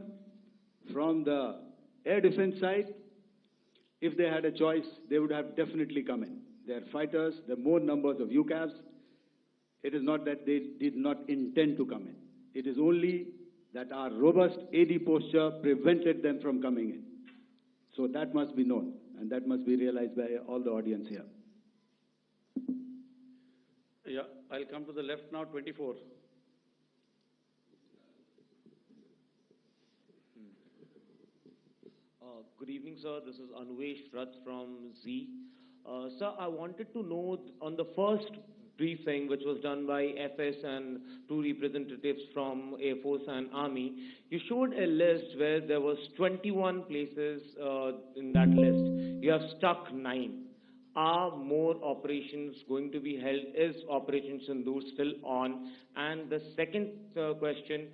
from the air defense side, if they had a choice, they would have definitely come in. They are fighters, there are more numbers of UCAVs. It is not that they did not intend to come in. It is only that our robust AD posture prevented them from coming in. So that must be known, and that must be realized by all the audience here. Yeah, I'll come to the left now, 24. Good evening, sir. This is Anvesh Rath from Z. Sir, I wanted to know on the first briefing, which was done by FS and two representatives from Air Force and Army, you showed a list where there was 21 places in that list. You have stuck 9. Are more operations going to be held? Is Operation Sindoor still on? And the second question,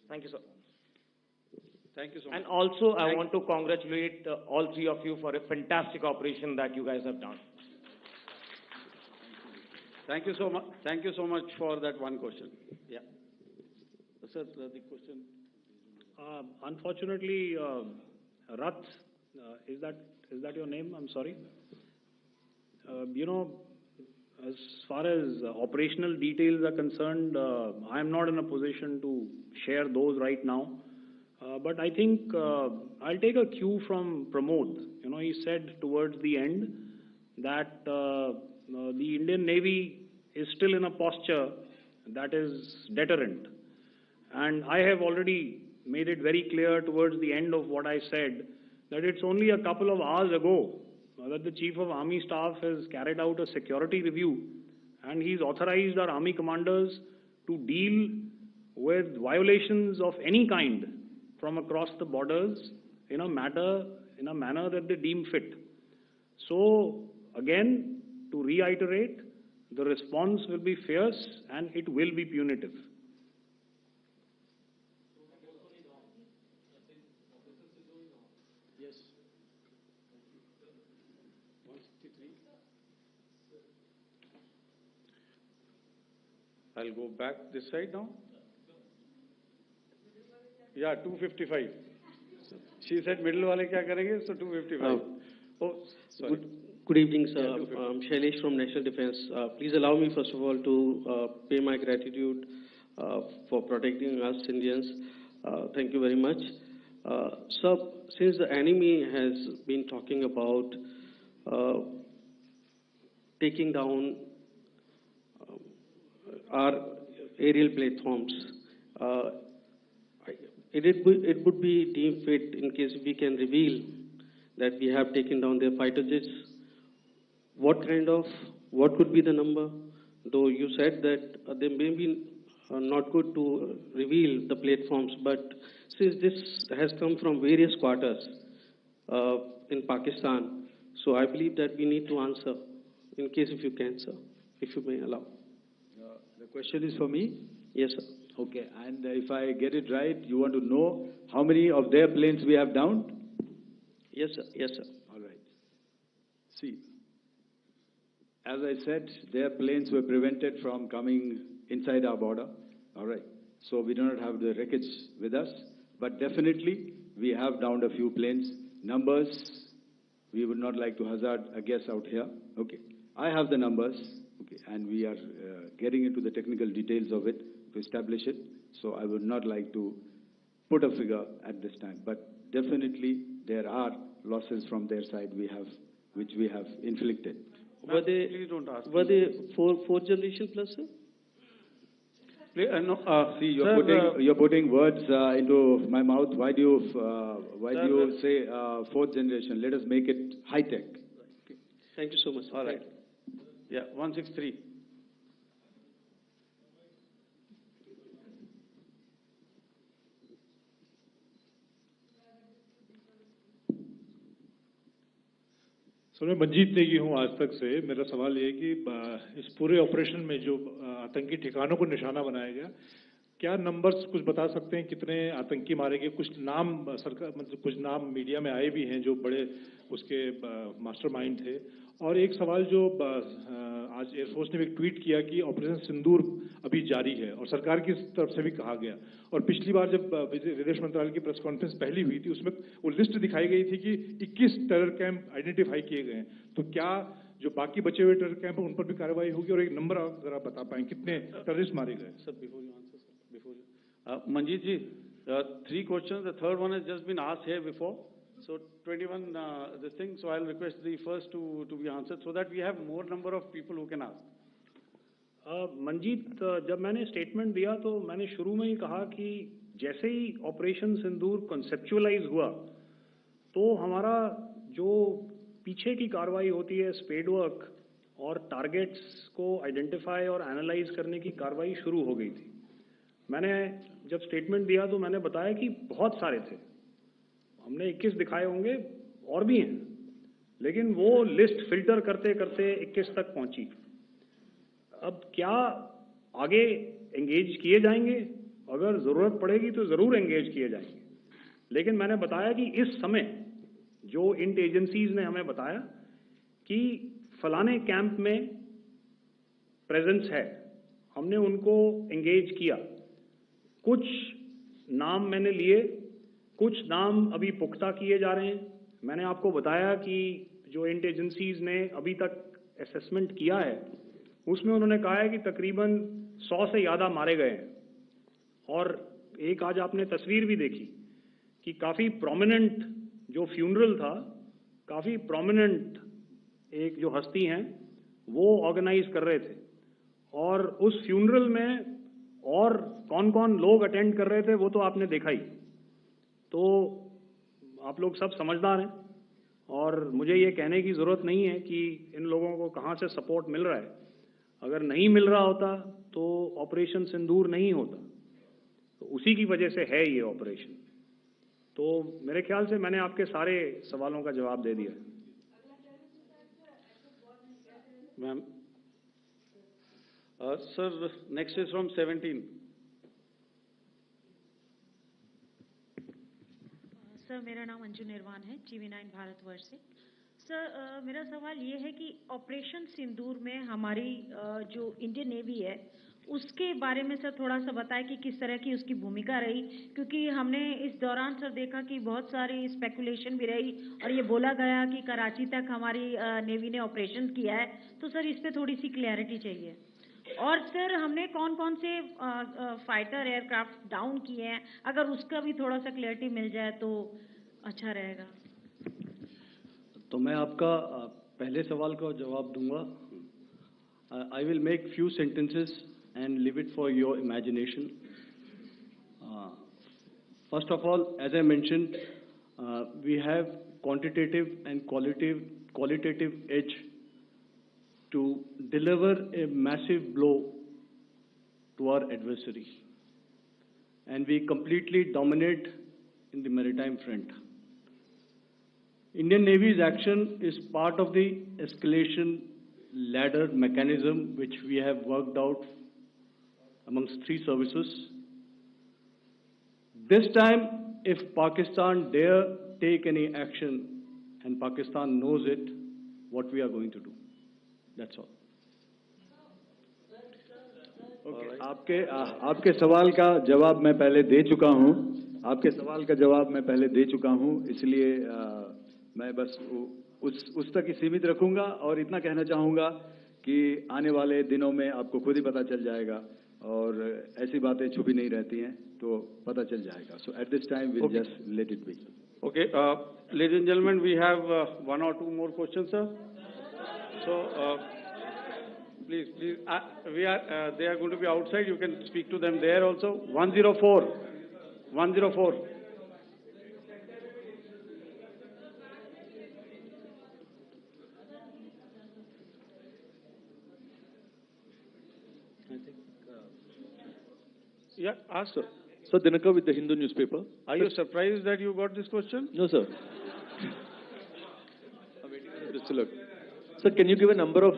thank you, sir. Thank you so much. And also, I want to congratulate all three of you for a fantastic operation that you guys have done. Thank you so much. Thank you so much for that one question. Yeah. Sir, the question. Unfortunately, Rath, is that your name? I'm sorry. As far as operational details are concerned, I'm not in a position to share those right now. But I think I'll take a cue from Pramod. He said towards the end that the Indian Navy is still in a posture that is deterrent. And I have already made it very clear towards the end of what I said that it's only a couple of hours ago that the Chief of Army Staff has carried out a security review, and he's authorized our Army commanders to deal with violations of any kind from across the borders in a manner that they deem fit. So, again, to reiterate, the response will be fierce and it will be punitive. Yes. 163. I'll go back this side now. Yeah, 255. She said middle wale kya karenge, so 255. Oh, sorry. Good evening, sir. Yeah, I'm Shailesh from National Defense. Please allow me, first of all, to pay my gratitude for protecting us Indians. Thank you very much. Sir, since the enemy has been talking about taking down our aerial platforms, it would be deemed fit in case we can reveal that we have taken down their fighter jets. What could be the number? Though you said that there may be not good to reveal the platforms, but since this has come from various quarters in Pakistan, so I believe that we need to answer, in case if you can, sir, if you may allow. The question is for me? Yes, sir. Okay, and if I get it right, you want to know how many of their planes we have downed? Yes, sir. Yes, sir. All right. See, as I said, their planes were prevented from coming inside our border. All right. So we do not have the wreckage with us, but definitely we have downed a few planes. Numbers, we would not like to hazard a guess out here. Okay. I have the numbers, okay, and we are getting into the technical details of it to establish it. So I would not like to put a figure at this time, but definitely there are losses from their side which we have inflicted. Were they, please don't ask. were they fourth generation plus, sir? No, See, sir, you're putting words into my mouth. Why do you say fourth generation? Let us make it high tech. Thank you so much, sir. all right. Yeah, 163. Sir मैं मंजीत नेगी हूँ आज तक से। मेरा सवाल ये है कि इस पूरे ऑपरेशन में जो आतंकी ठिकानों को निशाना बनाया गया, क्या नंबर्स कुछ बता सकते हैं कितने आतंकी मारे गए? कुछ नाम सरकार मतलब कुछ नाम मीडिया में आए भी हैं जो बड़े उसके मास्टरमाइंड थे। और एक सवाल जो आज एयरफोर्स ने भी एक ट्वीट किया कि ऑपरेशन सिंदूर अभी जारी है और सरकार की तरफ से भी कहा गया। और पिछली बार जब विदेश मंत्रालय की प्रेस कॉन्फ्रेंस पहली हुई थी उसमें वो लिस्ट दिखाई गई थी कि 21 टेरर कैंप आइडेंटिफाई किए गए हैं। तो क्या जो बाकी बचे हुए टेरर कैंप हैं उन पर भी कार्रवाई होगी? और एक नंबर अगर आप बता पाएं कितने टेररिस्ट मारे गए? Sir, before you answer, sir, before you. Manjeet ji, 3 questions. The third one has just been asked here before. So 21, this thing. So I'll request the first to be answered so that we have more number of people who can ask. Manjeet, जब मैंने statement दिया तो मैंने शुरू में ही कहा कि जैसे ही ऑपरेशन सिंदूर कॉन्सेप्चुअलाइज हुआ तो हमारा जो पीछे की कार्रवाई होती है स्पेड वर्क और टारगेट्स को आइडेंटिफाई और एनालाइज करने की कार्रवाई शुरू हो गई थी। मैंने जब स्टेटमेंट दिया तो मैंने बताया कि बहुत सारे थे, हमने 21 दिखाए होंगे और भी हैं, लेकिन वो लिस्ट फिल्टर करते करते 21 तक पहुंची। अब क्या आगे एंगेज किए जाएंगे? अगर जरूरत पड़ेगी तो जरूर एंगेज किए जाएंगे, लेकिन मैंने बताया कि इस समय जो इंट एजेंसीज ने हमें बताया कि फलाने कैंप में प्रेजेंस है, हमने उनको एंगेज किया। कुछ नाम मैंने लिए, कुछ नाम अभी पुख्ता किए जा रहे हैं। मैंने आपको बताया कि जो इंट एजेंसीज ने अभी तक असेसमेंट किया है उसमें उन्होंने कहा है कि तकरीबन 100 से ज़्यादा मारे गए हैं। और एक आज आपने तस्वीर भी देखी कि काफ़ी प्रोमिनेंट जो फ्यूनरल था, काफ़ी प्रोमिनेंट एक जो हस्ती हैं वो ऑर्गेनाइज कर रहे थे और उस फ्यूनरल में और कौन कौन लोग अटेंड कर रहे थे वो तो आपने देखा ही। तो आप लोग सब समझदार हैं और मुझे ये कहने की ज़रूरत नहीं है कि इन लोगों को कहाँ से सपोर्ट मिल रहा है। अगर नहीं मिल रहा होता तो ऑपरेशन सिंदूर नहीं होता, तो उसी की वजह से है ये ऑपरेशन। तो मेरे ख्याल से मैंने आपके सारे सवालों का जवाब दे दिया है। Ma'am. Sir, next is from 17. Sir मेरा नाम अंजू निर्वाण है, TV9 भारतवर्ष से। सर मेरा सवाल ये है कि ऑपरेशन सिंदूर में हमारी जो इंडियन नेवी है उसके बारे में सर थोड़ा सा बताएं कि किस तरह की उसकी भूमिका रही, क्योंकि हमने इस दौरान सर देखा कि बहुत सारी स्पेकुलेशन भी रही और ये बोला गया कि कराची तक हमारी नेवी ने ऑपरेशन किया है। तो सर इस पे थोड़ी सी क्लैरिटी चाहिए। और सर हमने कौन कौन से फाइटर एयरक्राफ्ट डाउन किए हैं, अगर उसका भी थोड़ा सा क्लैरिटी मिल जाए तो अच्छा रहेगा। तो मैं आपका पहले सवाल का जवाब दूंगा। I will make few sentences and leave it for your imagination. First of all, as I mentioned, we have quantitative and qualitative edge to deliver a massive blow to our adversary, and we completely dominate in the maritime front. Indian Navy's action is part of the escalation ladder mechanism which we have worked out amongst three services. This time, if Pakistan dare take any action, and Pakistan knows it, what we are going to do. That's all. Okay. आपके सवाल का जवाब मैं पहले दे चुका हूं। आपके सवाल का जवाब मैं पहले दे चुका हूं, इसलिए मैं बस उस तक ही सीमित रखूंगा और इतना कहना चाहूंगा कि आने वाले दिनों में आपको खुद ही पता चल जाएगा और ऐसी बातें छुपी नहीं रहती हैं, तो पता चल जाएगा. So at this time we'll just let it be. Okay, ladies and gentlemen, we have one or two more questions, sir. So please, they are going to be outside. You can speak to them there also. 104. Yeah, ask, sir. Sir, Dinakar with the Hindu newspaper. Are you surprised that you got this question? No, sir. I'm waiting for this to look. Sir, can you give a number of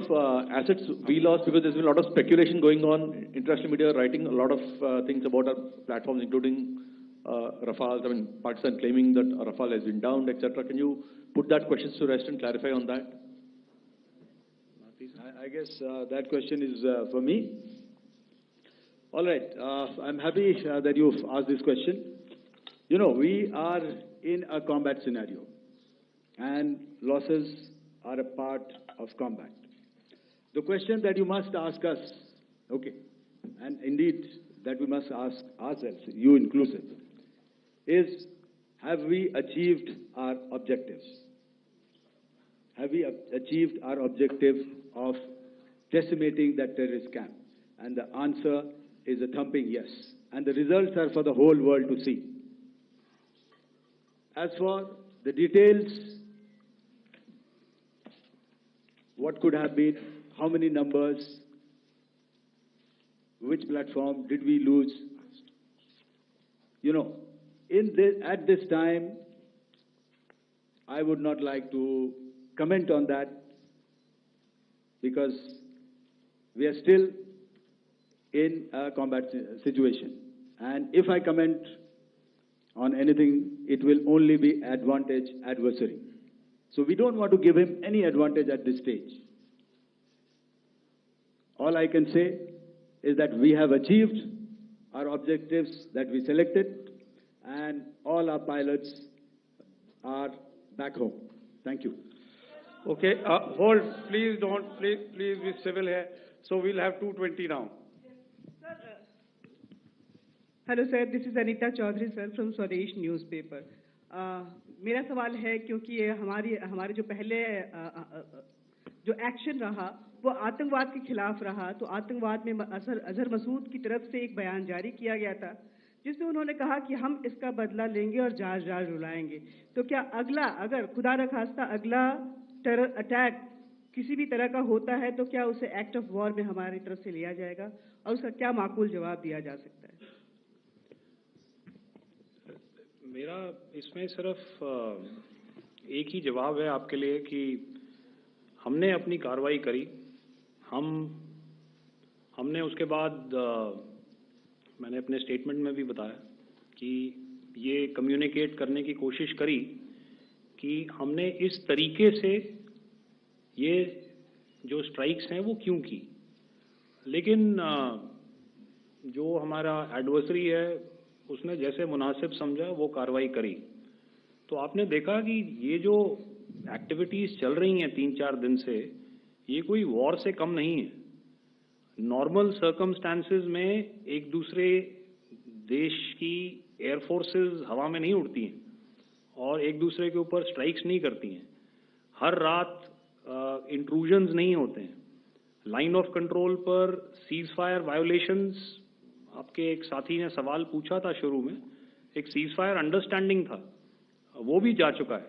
assets we lost? Because there's been a lot of speculation going on. International media writing a lot of things about our platforms, including Rafale. I mean, Pakistan claiming that Rafale has been downed, etc. Can you put that question to rest and clarify on that? I guess that question is for me. All right, I'm happy that you've asked this question. You know, we are in a combat scenario, and losses are a part of combat. The question that you must ask us, okay, and indeed that we must ask ourselves, you inclusive, is have we achieved our objectives? Have we achieved our objective of decimating that terrorist camp? And the answer is a thumping yes. And the results are for the whole world to see. As for the details, what could have been, how many numbers, which platform did we lose? You know, at this time, I would not like to comment on that because we are still in a combat situation. And if I comment on anything, it will only be advantage adversary. So we don't want to give him any advantage at this stage. All I can say is that we have achieved our objectives that we selected, and all our pilots are back home. Thank you. Okay, hold. Please don't. Please be civil here. So we'll have 220 now. Hello sir, this is Anita Chaudhary sir from Swadesh newspaper. मेरा सवाल है, क्योंकि ये हमारे जो पहले जो action रहा वो आतंकवाद के खिलाफ रहा, तो आतंकवाद में अजहर मसूद की तरफ से एक बयान जारी किया गया था जिसमें उन्होंने कहा कि हम इसका बदला लेंगे और जाज रुलाएंगे. तो क्या अगला, अगर खुदा न खास्ता अगला टेरर अटैक किसी भी तरह का होता है, तो क्या उसे एक्ट ऑफ वॉर में हमारी तरफ से लिया जाएगा और उसका क्या माकूल जवाब दिया जा सकता है? मेरा इसमें सिर्फ एक ही जवाब है आपके लिए कि हमने अपनी कार्रवाई करी. हमने उसके बाद मैंने अपने स्टेटमेंट में भी बताया कि ये कम्युनिकेट करने की कोशिश करी कि हमने इस तरीके से ये जो स्ट्राइक्स हैं वो क्यों की. लेकिन जो हमारा एडवर्सरी है उसने जैसे मुनासिब समझा वो कार्रवाई करी. तो आपने देखा कि ये जो एक्टिविटीज चल रही हैं 3-4 दिन से, ये कोई वॉर से कम नहीं है. नॉर्मल सर्कमस्टांसेस में एक दूसरे देश की एयरफोर्सेस हवा में नहीं उड़ती हैं और एक दूसरे के ऊपर स्ट्राइक्स नहीं करती हैं. हर रात इंट्रूजन्स नहीं होते हैं. लाइन ऑफ कंट्रोल पर सीज फायर वायोलेशंस, आपके एक साथी ने सवाल पूछा था शुरू में, एक सीज फायर अंडरस्टैंडिंग था, वो भी जा चुका है.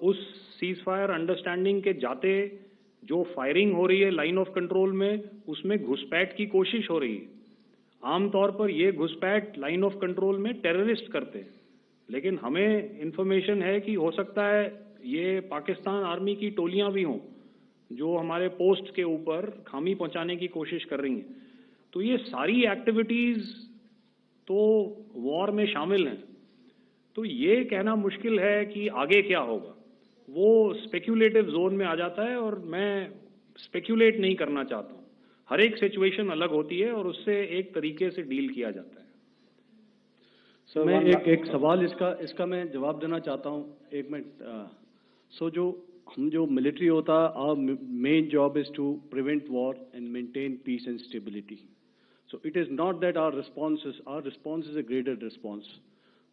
उस सीज फायर अंडरस्टैंडिंग के जाते जो फायरिंग हो रही है लाइन ऑफ कंट्रोल में, उसमें घुसपैठ की कोशिश हो रही है. आमतौर पर ये घुसपैठ लाइन ऑफ कंट्रोल में टेररिस्ट करते हैं, लेकिन हमें इंफॉर्मेशन है कि हो सकता है ये पाकिस्तान आर्मी की टोलियां भी हों जो हमारे पोस्ट के ऊपर खामी पहुंचाने की कोशिश कर रही हैं। तो ये सारी एक्टिविटीज तो वॉर में शामिल हैं। तो ये कहना मुश्किल है कि आगे क्या होगा, वो स्पेक्यूलेटिव जोन में आ जाता है और मैं स्पेक्यूलेट नहीं करना चाहता हूँ। हर एक सिचुएशन अलग होती है और उससे एक तरीके से डील किया जाता है। सर मैं एक सवाल इसका मैं जवाब देना चाहता हूँ, एक मिनट। सो जो मिलिट्री होता है, our main job is to prevent war and maintain peace and stability. So it is not that our response is a graded response.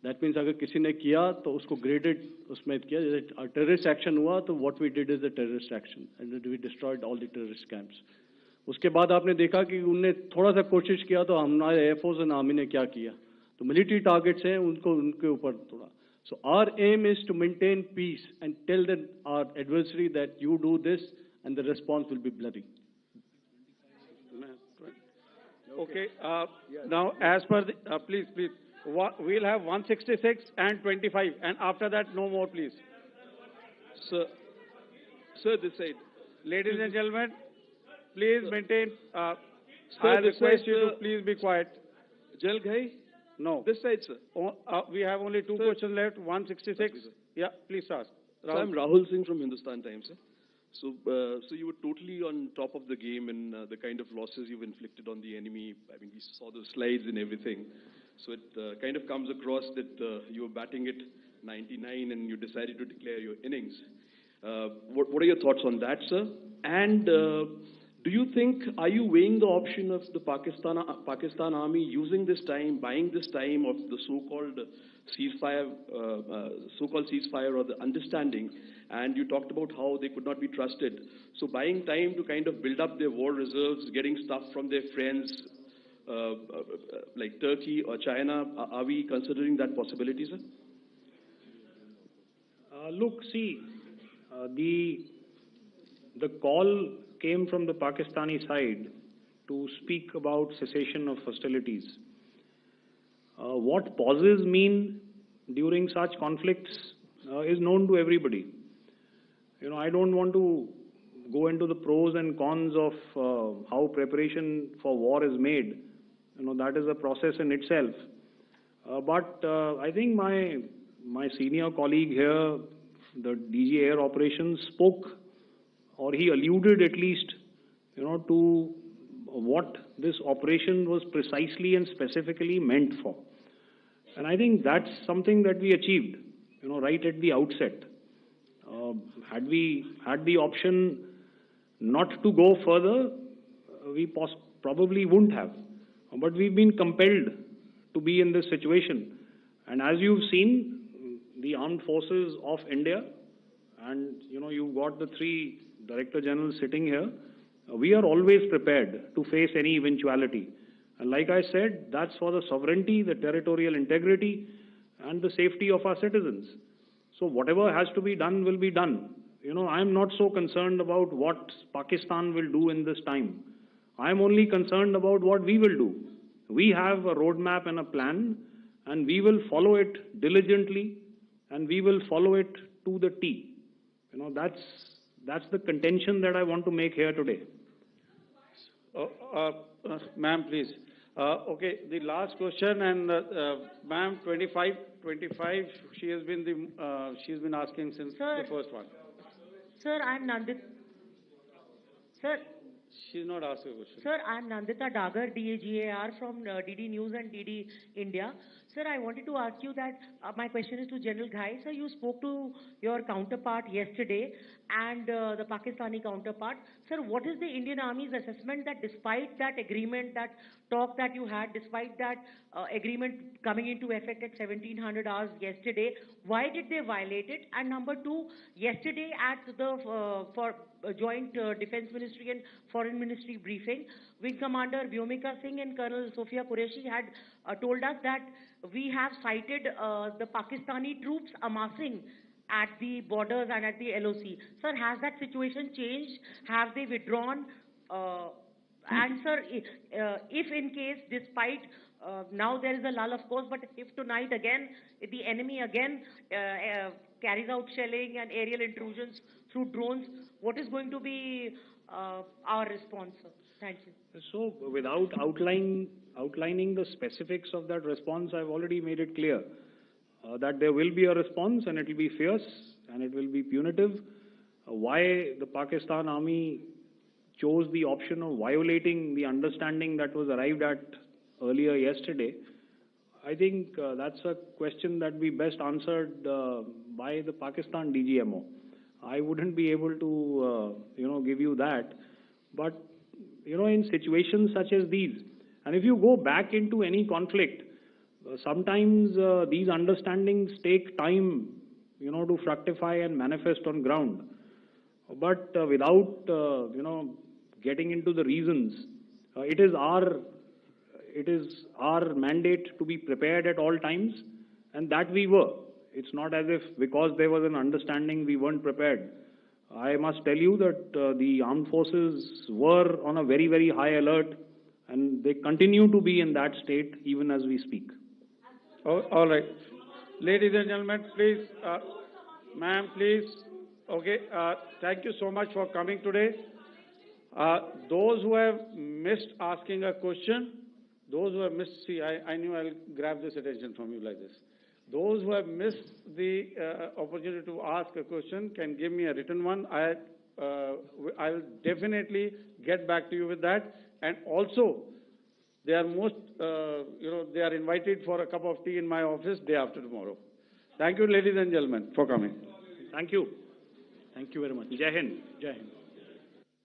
That means अगर किसी ने किया तो उसको graded उसमें किया, जैसे terrorist action हुआ तो what we did is the terrorist action and we destroyed all the terrorist camps. उसके बाद आपने देखा कि उनने थोड़ा सा कोशिश किया तो हमारे एयरफोर्स और आर्मी ने क्या किया, तो मिलिट्री टारगेट्स हैं उनके ऊपर थोड़ा. So our aim is to maintain peace and tell our adversary that you do this and the response will be bloody. Okay. Now, as per the, please, we'll have 166 and 25, and after that, no more, please. Sir, this side. Ladies and gentlemen, please maintain. Sir, I this request side, you to please be quiet. Jal Ghai? No. This side, sir. We have only two questions left. 166. Yeah, please ask. So I'm Rahul Singh from Hindustan Times, sir. So you were totally on top of the game in the kind of losses you've inflicted on the enemy. I mean, we saw the slides and everything. So it kind of comes across that you were batting it 99 and you decided to declare your innings. What are your thoughts on that, sir? And do you think, are you weighing the option of the Pakistan army using this time, buying this time of the so-called ceasefire or the understanding? And you talked about how they could not be trusted. So buying time to kind of build up their war reserves, getting stuff from their friends like Turkey or China, are we considering that possibility, sir? Look, see, the call came from the Pakistani side to speak about cessation of hostilities. What pauses mean during such conflicts is known to everybody. You know, I don't want to go into the pros and cons of how preparation for war is made. You know, that is a process in itself. But I think my senior colleague here, the DG Air Operations, spoke, or he alluded at least, you know, to what this operation was precisely and specifically meant for. And I think that's something that we achieved, you know, right at the outset. Had we had the option not to go further, we probably wouldn't have. But we've been compelled to be in this situation. And as you've seen, the armed forces of India, and you know, you've got the three Director Generals sitting here, we are always prepared to face any eventuality. And like I said, that's for the sovereignty, the territorial integrity, and the safety of our citizens. So whatever has to be done will be done. You know, I'm not so concerned about what Pakistan will do in this time. I'm only concerned about what we will do. We have a roadmap and a plan, and we will follow it diligently, and we will follow it to the T. You know, that's the contention that I want to make here today. Ma'am, please. Okay, the last question, and ma'am, 25, she's been asking since the first one. Sir, I'm Nandita. Sir. She's not asking a question. Sir, I'm Nandita Dagar, DAGAR from DD News and DD India. Sir, I wanted to ask you that my question is to General Ghai. Sir, you spoke to your counterpart yesterday and the Pakistani counterpart. Sir, what is the Indian Army's assessment that despite that agreement, that talk that you had, despite that agreement coming into effect at 1700 hours yesterday, why did they violate it? And number two, yesterday at the Joint Defense Ministry and Foreign Ministry briefing, Wing Commander Vyomika Singh and Colonel Sophia Qureshi had told us that we have cited the Pakistani troops amassing at the borders and at the LOC. Sir, has that situation changed? Have they withdrawn? And sir, if in case, despite now there is a lull, of course, but if tonight again the enemy again carries out shelling and aerial intrusions through drones, what is going to be our response, sir? Thank you. So, without outlining the specifics of that response, I've already made it clear that there will be a response and it will be fierce and it will be punitive. Why the Pakistan Army chose the option of violating the understanding that was arrived at earlier yesterday, I think that's a question that we best answered by the Pakistan DGMO. I wouldn't be able to, give you that. But, in situations such as these, and if you go back into any conflict, sometimes these understandings take time, to fructify and manifest on ground. But without, getting into the reasons, it is our mandate to be prepared at all times, and that we were. It's not as if because there was an understanding we weren't prepared. I must tell you that the armed forces were on a very, very high alert, and they continue to be in that state even as we speak. Oh, all right. Ladies and gentlemen, please, ma'am, please. Okay, thank you so much for coming today. Those who have missed asking a question, those who have missed, see, I knew I'll grab this attention from you like this. Those who have missed the opportunity to ask a question can give me a written one. I'll definitely get back to you with that. And also, they are they are invited for a cup of tea in my office day after tomorrow. Thank you, ladies and gentlemen, for coming. Thank you. Thank you very much. Jai Hind. Jai Hind.